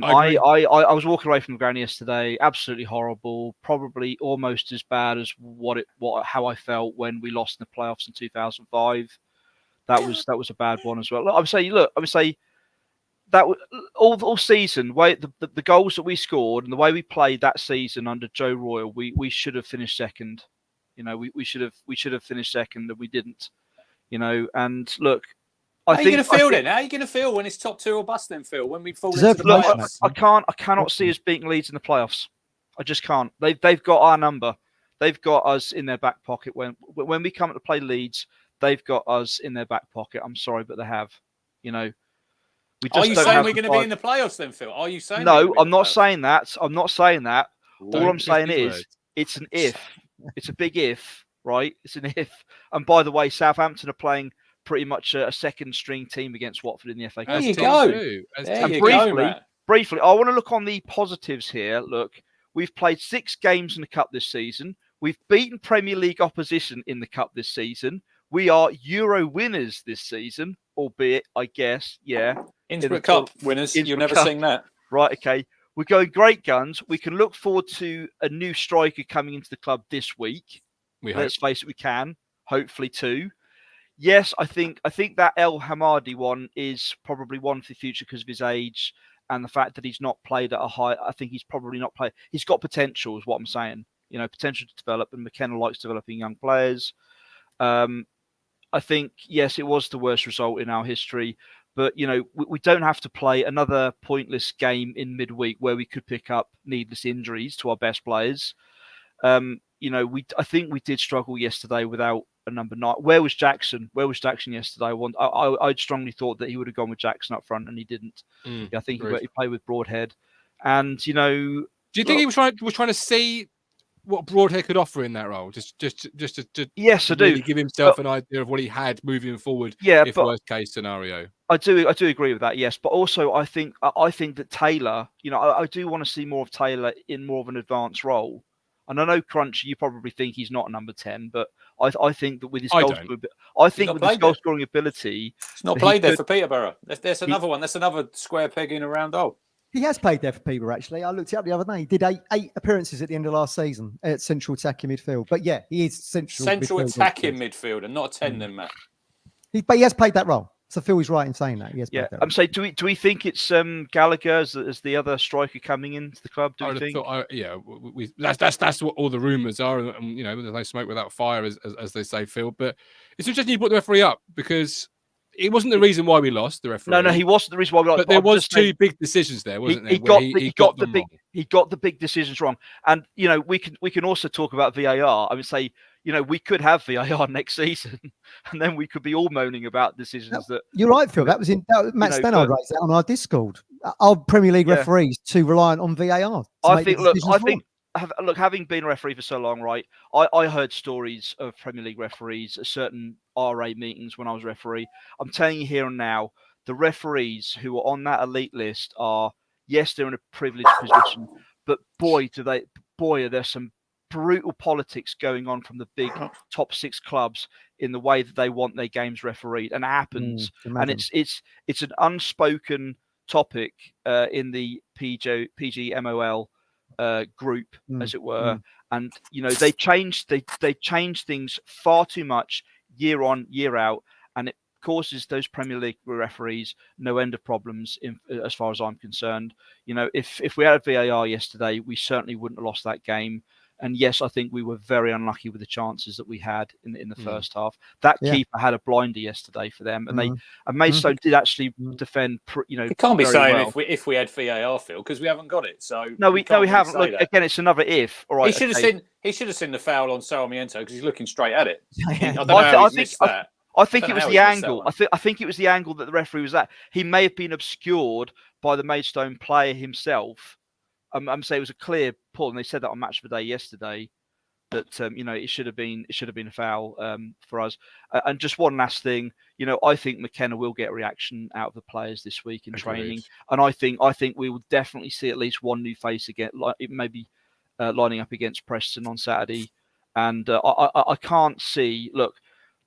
was walking away from the ground yesterday, absolutely horrible, probably almost as bad as how I felt when we lost in the playoffs in 2005. That was a bad one as well. I would say that all season, the goals that we scored and the way we played that season under Joe Royal, we should have finished second. You know, we should have finished second, and we didn't. You know, and look. How are you going to feel then? How are you going to feel when it's top 2 or bust then, Phil, when we fall into the playoffs? I cannot see us beating Leeds in the playoffs. I just can't. They've got our number. They've got us in their back pocket. When we come to play Leeds, they've got us in their back pocket. I'm sorry, but they have. You know. Are you saying we're going to be in the playoffs then, Phil? Are you saying? No, I'm not saying that. I'm not saying that. All I'm saying is it's an if. It's a big if, right? It's an if. And by the way, Southampton are playing pretty much a second string team against Watford in the FA Cup. There you go. Briefly, I want to look on the positives here. Look, we've played 6 games in the Cup this season. We've beaten Premier League opposition in the Cup this season. We are Euro winners this season, albeit, I guess, Innsbruck Cup winners. You'll never sing that. Right, okay. We're going great guns. We can look forward to a new striker coming into the club this week. Let's face it, we can. Hopefully 2. Yes, I think that El Hamadi one is probably one for the future because of his age and the fact that he's not played at a high. I think he's probably not played. He's got potential, is what I'm saying. You know, potential to develop, and McKenna likes developing young players. I think, yes, it was the worst result in our history, but, you know, we don't have to play another pointless game in midweek where we could pick up needless injuries to our best players. You know, I think we did struggle yesterday without a number 9. Where was Jackson? Yesterday? I strongly thought that he would have gone with Jackson up front, and he didn't. I think he played with Broadhead, and you know. Do you think he was trying to see what Broadhead could offer in that role? Just to yes, I really do. Give himself an idea of what he had moving forward. Yeah, if worst case scenario. I do agree with that. Yes, but also I think that Taylor. You know, I do want to see more of Taylor in more of an advanced role. And I know Crunchy, you probably think he's not a number 10, but I think that with his goal scoring ability, it's not played there for Peterborough. There's another one. That's another square peg in a round hole. He has played there for Peterborough, actually. I looked it up the other day. He did eight appearances at the end of last season at central attacking midfield. But yeah, he is central attacking midfielder, not a 10 then, Matt. But he has played that role. So Phil is right in saying that. He has played that I'm saying, do we think it's Gallagher as the other striker coming into the club? Do we think? That's what all the rumours are, and there's no smoke without fire, as they say, Phil. But it's interesting you put the referee up because it wasn't the reason why we lost the referee. No, he wasn't the reason why we lost. But there was two big decisions there, wasn't there? He got the big decisions wrong, and we can also talk about VAR. I would say we could have VAR next season, and then we could be all moaning about decisions that. You're right, Phil. That was Matt Stannard raised that on our Discord. Our Premier League referees too reliant on VAR. Having been a referee for so long, right? I heard stories of Premier League referees at certain RA meetings when I was referee. I'm telling you here and now, the referees who are on that elite list are, yes, they're in a privileged position, but boy, are there some brutal politics going on from the big top 6 clubs in the way that they want their games refereed, and it happens. And it's an unspoken topic in the PGMOL group, as it were, and they change things far too much year on, year out, and it causes those Premier League referees no end of problems as far as I'm concerned. If we had VAR yesterday, we certainly wouldn't have lost that game. And yes, I think we were very unlucky with the chances that we had in the first half. That keeper had a blinder yesterday for them, and Maidstone did actually defend. It can't be saying well. if we had VAR, Phil, because we haven't got it. So no, we haven't. Look, again, it's another if. All right, he should have seen the foul on Sarmiento because he's looking straight at it. I think it was the angle. I think it was the angle that the referee was at. He may have been obscured by the Maidstone player himself. I'm saying it was a clear pull, and they said that on Match of the Day yesterday that it should have been a foul for us. And just one last thing, I think McKenna will get a reaction out of the players this week in training, and I think we will definitely see at least one new face again, like maybe lining up against Preston on Saturday. And I can't see. Look,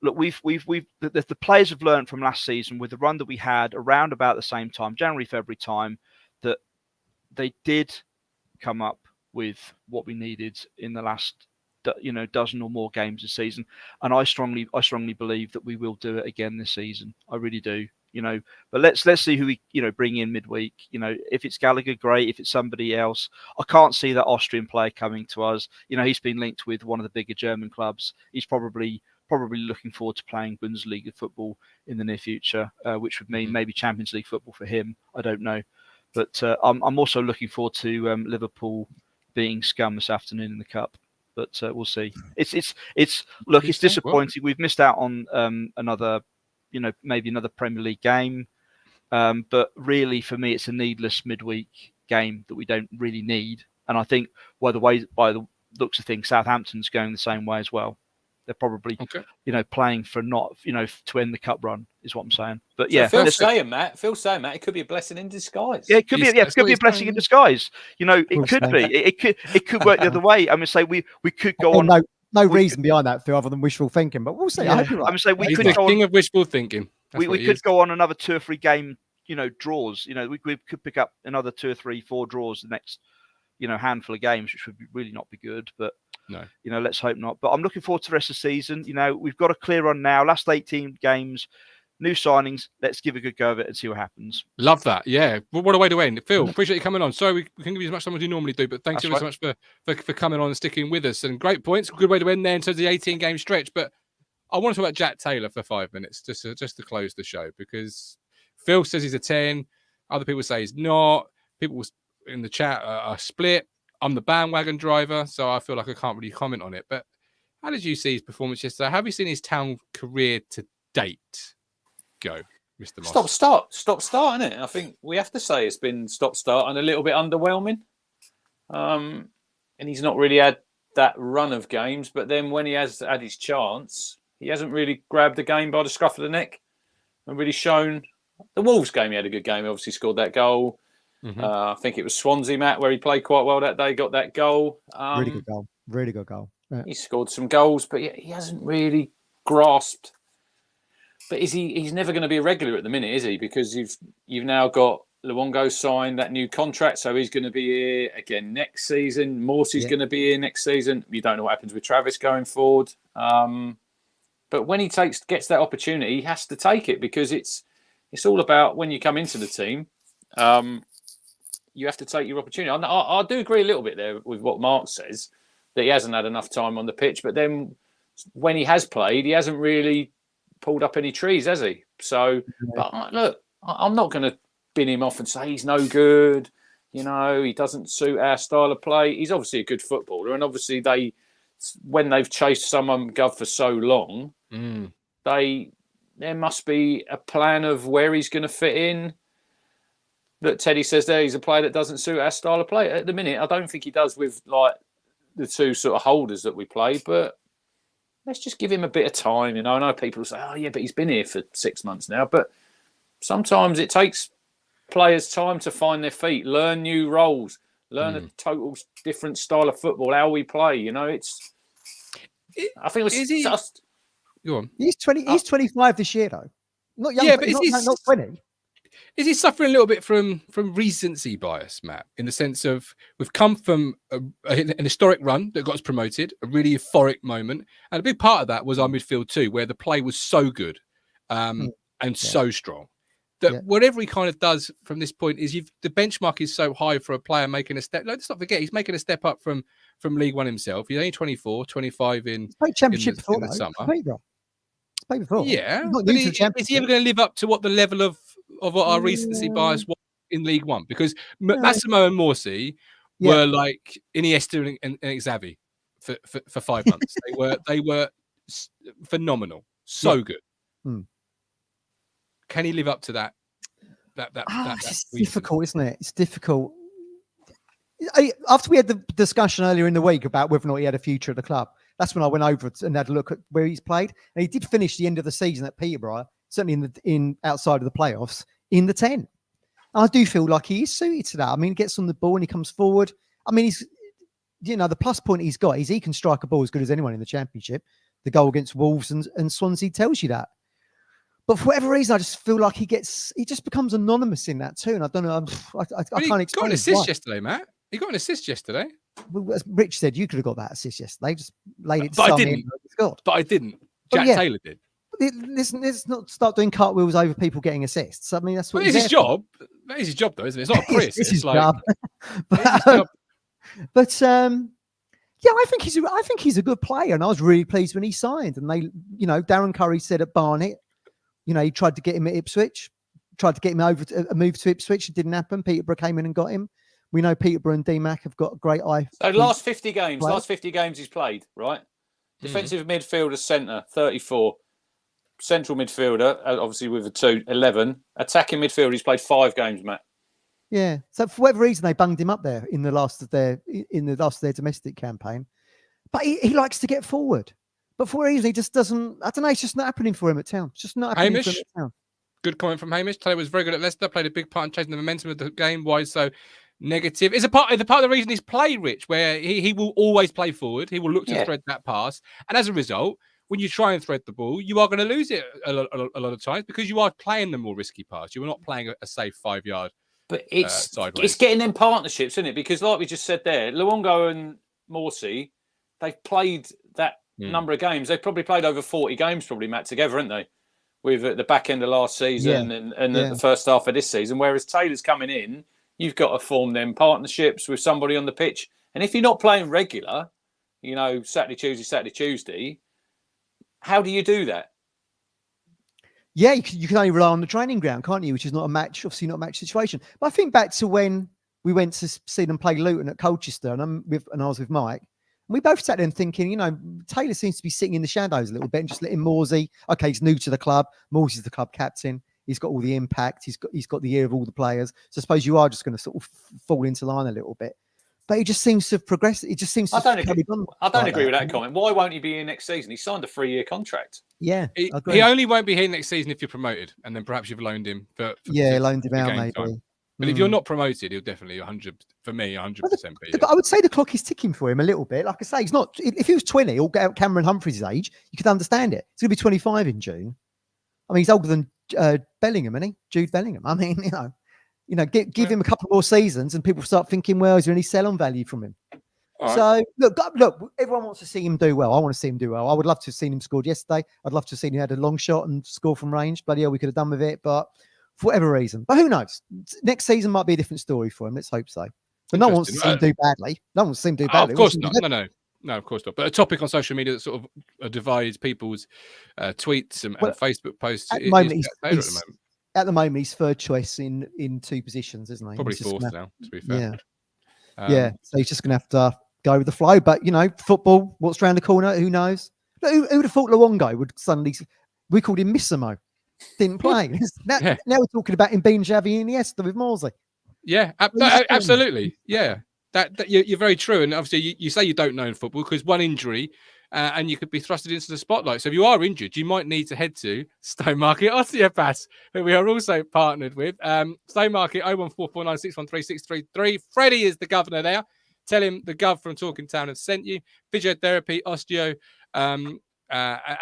the players have learned from last season with the run that we had around about the same time, January, February time, that they did come up with what we needed in the last dozen or more games this season, and I strongly believe that we will do it again this season. I really do. But let's see who we bring in midweek. If it's Gallagher, great. If it's somebody else, I can't see that Austrian player coming to us. He's been linked with one of the bigger German clubs. He's probably looking forward to playing Bundesliga football in the near future, which would mean maybe Champions League football for him. I don't know. But I'm also looking forward to Liverpool beating Scum this afternoon in the Cup. But we'll see. It's disappointing. We've missed out on another, maybe another Premier League game. But really, for me, it's a needless midweek game that we don't really need. And I think by the looks of things, Southampton's going the same way as well. They're probably, playing for not, to end the cup run is what I'm saying. But yeah, Phil's saying, Matt, it could be a blessing in disguise. Yeah, it could be. Yeah, it could be a blessing in disguise. It could be. It could work the other way. I'm gonna say we could go on. No reason behind that, Phil, other than wishful thinking. But we'll see. Yeah. I hope you're right. I'm gonna say He's the king of wishful thinking. We could go on another 2 or 3 game, draws. We could pick up another 2 or 3, 4 draws the next, handful of games, which would really not be good. But no, let's hope not. But I'm looking forward to the rest of the season. We've got a clear run now. Last 18 games, new signings. Let's give a good go of it and see what happens. Love that. Yeah. Well, what a way to end. Phil, appreciate you coming on. Sorry, we can give you as much time as you normally do, but thanks so much for coming on and sticking with us. And great points. Good way to end there in terms of the 18-game stretch. But I want to talk about Jack Taylor for 5 minutes, just to close the show, because Phil says he's a 10. Other people say he's not. People in the chat are split. I'm the bandwagon driver, so I feel like I can't really comment on it. But how did you see his performance yesterday? Have you seen his Town career to date go, Mr. Moss? Stop start, isn't it? I think we have to say it's been stop start and a little bit underwhelming. And he's not really had that run of games. But then when he has had his chance, he hasn't really grabbed the game by the scruff of the neck and really shown. The Wolves game, he had a good game. He obviously scored that goal. Mm-hmm. I think it was Swansea, Matt, where he played quite well that day, got that goal. Really good goal. Really good goal. Yeah. He scored some goals, but he hasn't really grasped. But he's never going to be a regular at the minute, is he? Because you've now got Luongo signed that new contract, so he's going to be here again next season. Morsey's going to be here next season. You don't know what happens with Travis going forward. But when he gets that opportunity, he has to take it, because it's all about when you come into the team, you have to take your opportunity. I do agree a little bit there with what Mark says, that he hasn't had enough time on the pitch. But then when he has played, he hasn't really pulled up any trees, has he? So, but look, I'm not going to bin him off and say he's no good. You know, he doesn't suit our style of play. He's obviously a good footballer, and obviously when they've chased someone Gov for so long, there must be a plan of where he's going to fit in. That Teddy says there, he's a player that doesn't suit our style of play. At the minute, I don't think he does with like the two sort of holders that we play, but let's just give him a bit of time. You know, I know people say, oh yeah, but he's been here for 6 months now. But sometimes it takes players time to find their feet, learn new roles, learn a total different style of football, how we play. You know, I think it was just. Go on. He's 20. He's 25 this year, though. Not young. Yeah, but not 20. Is he suffering a little bit from recency bias, Matt? In the sense of we've come from an historic run that got us promoted, a really euphoric moment, and a big part of that was our midfield too, where the play was so good and so strong that whatever he kind of does from this point is the benchmark is so high for a player making a step. Let's not forget, he's making a step up from League One himself. He's only 24, 25 in Championship in the summer. Before. Yeah, but is he ever going to live up to what the level of what our recency bias was in League One? Because Massimo and Morsey were like Iniesta and Xavi for 5 months. They were phenomenal, so good. Can he live up to that? It's difficult, isn't it? It's difficult. After we had the discussion earlier in the week about whether or not he had a future at the club, that's when I went over and had a look at where he's played, and he did finish the end of the season at Peterborough, certainly in outside of the playoffs, in the 10. I do feel like he is suited to that. I mean, he gets on the ball and he comes forward. I mean, he's, the plus point he's got is he can strike a ball as good as anyone in the Championship. The goal against Wolves and Swansea tells you that. But for whatever reason, I just feel like he just becomes anonymous in that too. And I don't know. I can't explain. He got an assist yesterday, Matt. He got an assist yesterday. Well, as Rich said, you could have got that assist yesterday. Just laid it. But I didn't. Jack Taylor did. Let's not start doing cartwheels over people getting assists. I mean, that's what it's his job. That is his job, though, isn't it? It's not a Chris. It's his job. But I think he's a good player, and I was really pleased when he signed. And they, Darren Curry said at Barnet, he tried to get him at Ipswich, tried to get him over to a move to Ipswich. It didn't happen. Peterborough came in and got him. We know Peterborough and DMAC have got a great eye. So last 50 games he's played, right? Defensive midfielder, centre, 34. Central midfielder, obviously with a 2, 11. Attacking midfielder, he's played 5 games, Matt. Yeah. So for whatever reason, they bunged him up there in the last of their domestic campaign. But he likes to get forward. But for whatever reason, he just doesn't. I don't know. It's just not happening for him at town. It's just not happening for him at town. Good comment from Hamish. Taylor was very good at Leicester. Played a big part in chasing the momentum of the game. Why so negative? It's a part of the reason he's played, Rich, where he will always play forward. He will look to thread that pass, and as a result, when you try and thread the ball, you are going to lose it a lot of times because you are playing the more risky pass. You are not playing a safe 5-yard. But it's getting them partnerships, isn't it? Because like we just said there, Luongo and Morsey, they've played that number of games. They've probably played over 40 games, probably, Matt, together, haven't they? With at the back end of last season and the first half of this season. Whereas Taylor's coming in, you've got to form them partnerships with somebody on the pitch. And if you're not playing regular, Saturday, Tuesday, how do you do that? Yeah, you can only rely on the training ground, can't you? Which is obviously not a match situation. But I think back to when we went to see them play Luton at Colchester, and I was with Mike. And we both sat there and thinking, Taylor seems to be sitting in the shadows a little bit and just letting Morsey. Okay, he's new to the club. Morsey's the club captain. He's got all the impact. He's got the ear of all the players. So I suppose you are just going to sort of fall into line a little bit. But he just seems to have progressed. It just seems to I don't agree with that comment. Why won't he be here next season? He signed a 3-year contract. Yeah. He only won't be here next season if you're promoted. And then perhaps you've loaned him. Loaned him out maybe. Time. But if you're not promoted, he'll definitely 100% be here. I would say the clock is ticking for him a little bit. Like I say, he's not. If he was 20 or Cameron Humphreys' age, you could understand it. He's going to be 25 in June. I mean, he's older than Bellingham, isn't he? Jude Bellingham. I mean, You know, give him a couple more seasons, and people start thinking, well, is there any sell-on value from him? So look, everyone wants to see him do well. I want to see him do well. I would love to have seen him scored yesterday. I'd love to have seen him had a long shot and score from range. Bloody hell, we could have done with it, but for whatever reason. But who knows? Next season might be a different story for him. Let's hope so. But no one wants to see him do badly. No one wants to see him do badly. Of course not. No, of course not. But a topic on social media that sort of divides people's tweets and Facebook posts. At the moment, he's third choice in two positions, isn't he? Probably fourth now, to be fair. Yeah. So he's just going to have to go with the flow. But, you know, football, what's around the corner? Who knows? Who would have thought Luongo would suddenly... We called him Missimo. Didn't play. Now we're talking about him being Xavi Iniesta with Morsey. Yeah, absolutely. Yeah, that you're very true. And obviously, you say you don't know in football because one injury and you could be thrusted into the spotlight. So if you are injured, you might need to head to Stone Market Osteopaths, who we are also partnered with. Stone Market 01449613633. Freddie is the governor there. Tell him the Gov from Talking Town has sent you. Physiotherapy, osteo, and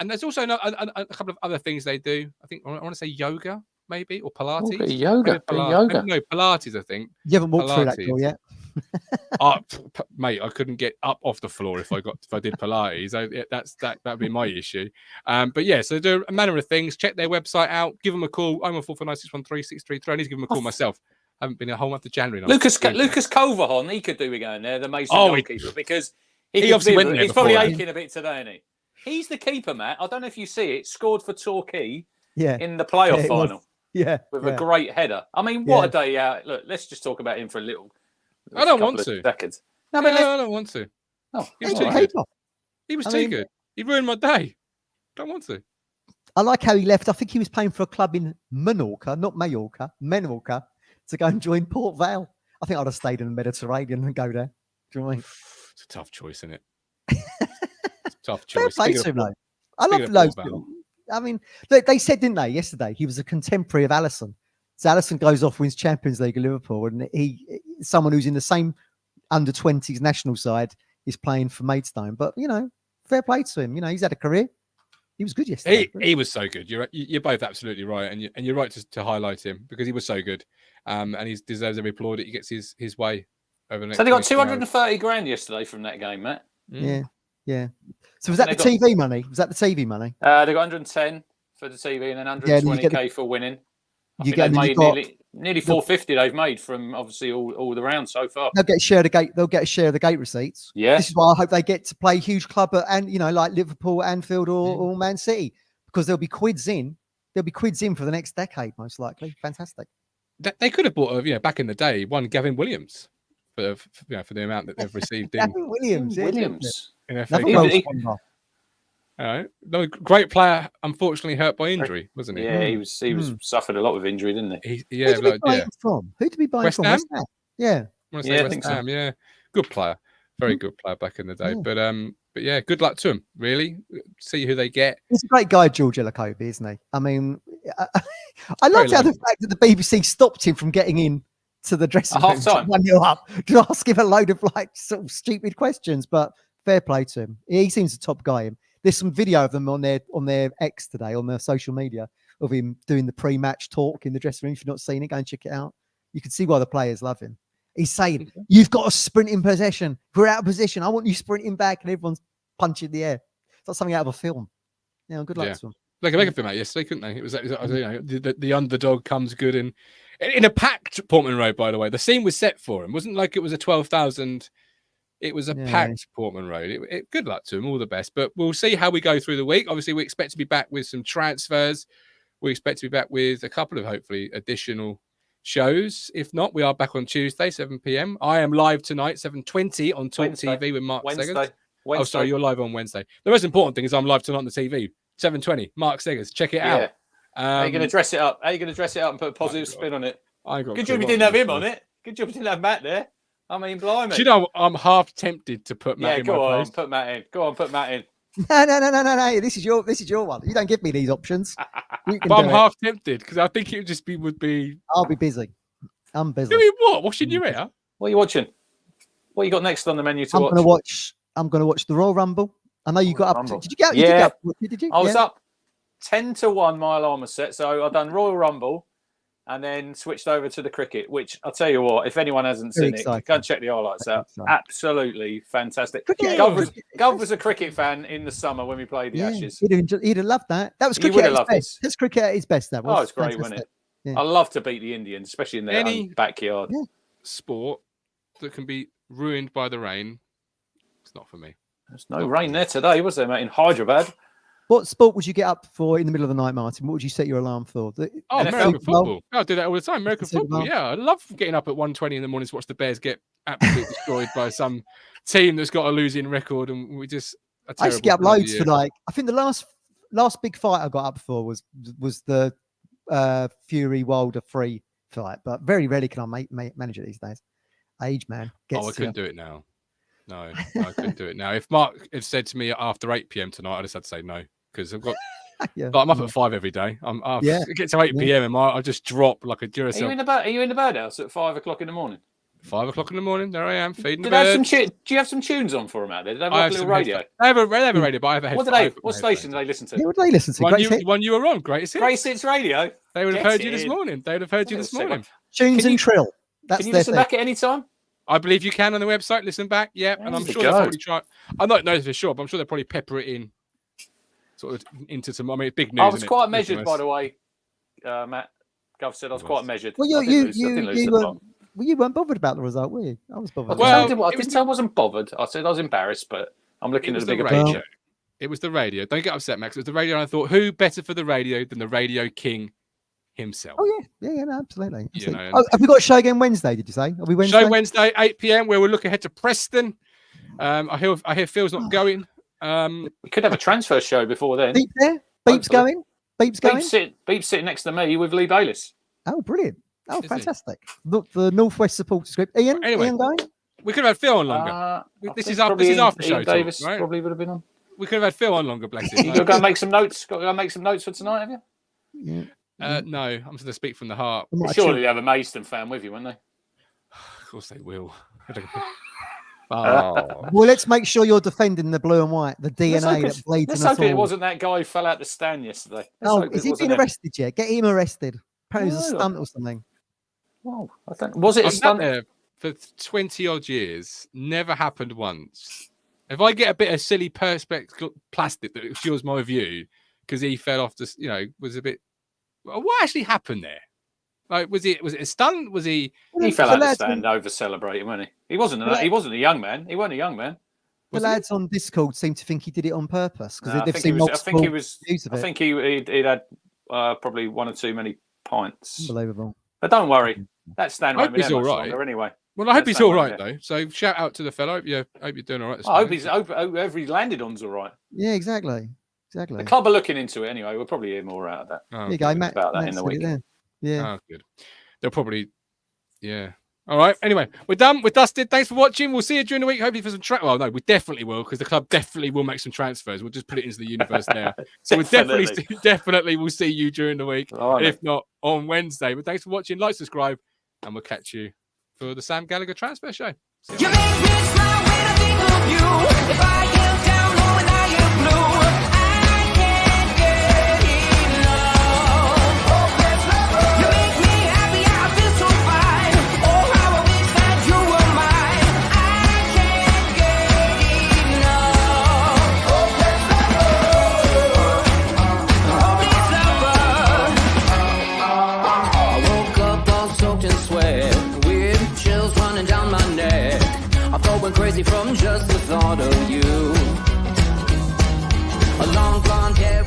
there's also a couple of other things they do. I think I want to say yoga, maybe, or Pilates. Okay, yoga. No, Pilates, I think. You haven't walked through that door yet. Mate, I couldn't get up off the floor if I did Pilates. That'd be my issue. But yeah, so do a manner of things. Check their website out. Give them a call. 01449613633. I need to give them a call myself. I haven't been a whole month of January. Lucas Kovahan, he could do with going there, the Mason goalkeeper, because he obviously went there. He's probably aching a bit today, isn't he? He's the keeper, Matt. I don't know if you see it. Scored for Torquay in the playoff final. With a great header. I mean, what a day out. Look, let's just talk about him for a little. I don't want to. Seconds. No, I don't want to. Oh, he was too good. He was too good. He ruined my day. Don't want to. I like how he left. I think he was playing for a club in Menorca, not Mallorca, Menorca, to go and join Port Vale. I think I'd have stayed in the Mediterranean and go there. Do you know what I mean? It's a tough choice, isn't it? It's a tough choice. Fair play to him, though. I love loads. I mean, they said, didn't they, yesterday, he was a contemporary of Alisson. So Alisson goes off, wins Champions League at Liverpool, and someone who's in the same under-20s national side is playing for Maidstone. But, you know, fair play to him. You know, he's had a career. He was good yesterday. He was so good. You're both absolutely right, and you're right to highlight him because he was so good, and he deserves every applaud that he gets his way over the next. So they got 230 grand yesterday from that game, Matt. Yeah. So was that the TV money? Was that the TV money? They got 110 for the TV and then 120k for winning. I think they've made nearly 450. They've made from obviously all the rounds so far. They'll get a share of the gate. They'll get a share of the gate receipts. Yeah, this is why I hope they get to play huge club and like Liverpool, Anfield, or Man City, because there'll be quids in. There'll be quids in for the next decade, most likely. Fantastic. They could have bought back in the day one Gavin Williams for the amount that they've received. Gavin Williams. In FA. No, great player. Unfortunately, hurt by injury, wasn't he? Yeah, he was suffered a lot of injury, didn't he? Who did we buy him from? Who did we buy him from? West Ham? Yeah. I think so. Yeah, good player, very good player back in the day. But yeah, good luck to him. Really, see who they get. He's a great guy, George Elakobi, isn't he? I mean, I love the fact that the BBC stopped him from getting in to the dressing room half-time. 1-0 up to ask him a load of sort of stupid questions, but fair play to him. He seems a top guy. There's some video of them on their X today, on their social media, of him doing the pre-match talk in the dressing room. If you've not seen it, go and check it out. You can see why the players love him. He's saying, you've got to sprint in possession. If we're out of position, I want you sprinting back, and everyone's punching the air. It's like something out of a film. Yeah, good luck to him. They could make a film out yesterday, couldn't they? It was the underdog comes good in a packed Portman Road, by the way. The scene was set for him. It wasn't like it was a 12,000. It was a packed Portman Road. Good luck to him. All the best. But we'll see how we go through the week. Obviously, we expect to be back with some transfers. We expect to be back with a couple of, hopefully, additional shows. If not, we are back on Tuesday, 7 p.m. I am live tonight, 7:20 on Talk TV with Mark Seggers. Oh, sorry, you're live on Wednesday. The most important thing is I'm live tonight on the TV, 7:20. Mark Seggers, check it out. How are you going to dress it up? How are you going to dress it up and put a positive spin on it? Good job you didn't have him on it. Good job you didn't have Matt there. I mean, blimey. Do you know, I'm half tempted to put Matt in my place. Put Matt in. Go on, put Matt in. No. This is your one. You don't give me these options. But I'm half tempted because I think it would be. I'll be busy. I'm busy. Doing what? Washing your hair? What are you watching? What you got next on the menu to watch? I'm going to watch the Royal Rumble. I know you got up. Did you get? Did you? I was up 10-1 my alarm was set. So I've done Royal Rumble, and then switched over to the cricket, which I'll tell you what, if anyone hasn't seen it, go and check the highlights out. Absolutely fantastic. Gov was a cricket fan in the summer when we played the Ashes. He'd have loved that. That was cricket at its best. That's cricket at its best. That was. Oh, it's great, wasn't it? Yeah. I love to beat the Indians, especially in their own backyard. Yeah. Sport that can be ruined by the rain, it's not for me. There's no rain there today, was there, mate? In Hyderabad. What sport would you get up for in the middle of the night, Martin? What would you set your alarm for? American football. I do that all the time. American football. Yeah, I love getting up at 1:20 in the morning to watch the Bears get absolutely destroyed by some team that's got a losing record, and we just. I used to get up loads for I think the last big fight I got up for was the Fury Wilder 3 fight, but very rarely can I manage it these days. Age, man. I couldn't do it now. No, I couldn't do it now. If Mark had said to me after 8 p.m. tonight, I just had to say no. Because I've got, I'm up at 5 every day. I get to 8 p.m. and I just drop like a Duracell. Are you in the birdhouse at 5 o'clock in the morning? 5 o'clock in the morning. There I am feeding the birds. Do you have some tunes on for them out there? Do they have like a little radio? They have a radio, but I have a headphone. What station do they listen to? What do they listen to? One you were on, Greatest Hits. Greatest Hits Radio. They would have heard you this morning. Tunes and Trill. Can you listen back at any time? I believe you can on the website. Listen back. Yeah, and I'm sure they'll probably try. I'm not know for sure, but I'm sure they'll probably pepper it in. Sort of into some. I mean, big news. I was quite measured, by the way. Matt, Gov said I was quite measured. Well, you weren't bothered about the result, were you? I was bothered. I didn't say I wasn't bothered. I said I was embarrassed, but I'm looking at the bigger picture. It was the radio. Don't get upset, Max. It was the radio, and I thought, who better for the radio than the Radio King himself? Oh yeah, no, absolutely. You know, have we got a show again Wednesday? Did you say? Are we Wednesday? Show Wednesday, 8 p.m. where we'll look ahead to Preston. I hear Phil's not going. We could have a transfer show before then. Beep there. Beep's going. Beep's going. Beep's sitting next to me with Lee Bayliss. Oh, brilliant. Oh, fantastic. Look, the Northwest supporters group. Ian going? We could have had Phil on longer. This is after show. Davis talk, right? Probably would have been on. We could have had Phil on longer, bless him. You're going to make some notes. Got to go make some notes for tonight, have you? No, I'm going to speak from the heart. Surely they have a Maidstone fan with you, won't they? Of course they will. Well, let's make sure you're defending the blue and white, the DNA that bleeds in us all. Let's hope it wasn't that guy who fell out the stand yesterday. Is he been arrested yet? Get him arrested. Apparently it was a stunt or something. Well, I don't. Was it a stunt? There for 20 odd years, never happened once. If I get a bit of silly perspex plastic that obscures my view because he fell off this, was a bit. What actually happened there? Like, was it a stunt? Was he? He fell out the stand over celebrating, wasn't he? He wasn't a young man. He wasn't a young man. The lads on Discord seem to think he did it on purpose because they've seen multiple views of it. I think he'd had probably one or two many pints. Unbelievable. But don't worry, that stand won't be that much longer anyway. Well, I hope he's all right though. So shout out to the fellow. Hope you're doing all right. I hope whoever he landed on's all right. Yeah, exactly. The club are looking into it anyway. We'll probably hear more out of that. There you go, Matt. About that in the week. Yeah. Oh, good. They'll probably. Yeah. All right. Anyway, we're done. We're dusted. Thanks for watching. We'll see you during the week. Hopefully for some Well, no, we definitely will because the club definitely will make some transfers. We'll just put it into the universe now. So we definitely will see you during the week. Right, if not on Wednesday. But thanks for watching. Like, subscribe, and we'll catch you for the Sam Gallagher transfer show. You make me smile when I think of you. If I get down low and I am blue, I can't get enough. You make me happy, I feel so fine. Oh, how I wish that you were mine. I can't get enough. I woke up all soaked in sweat. Chills running down my neck. I'm going crazy from just the thought of you. A long blonde hair.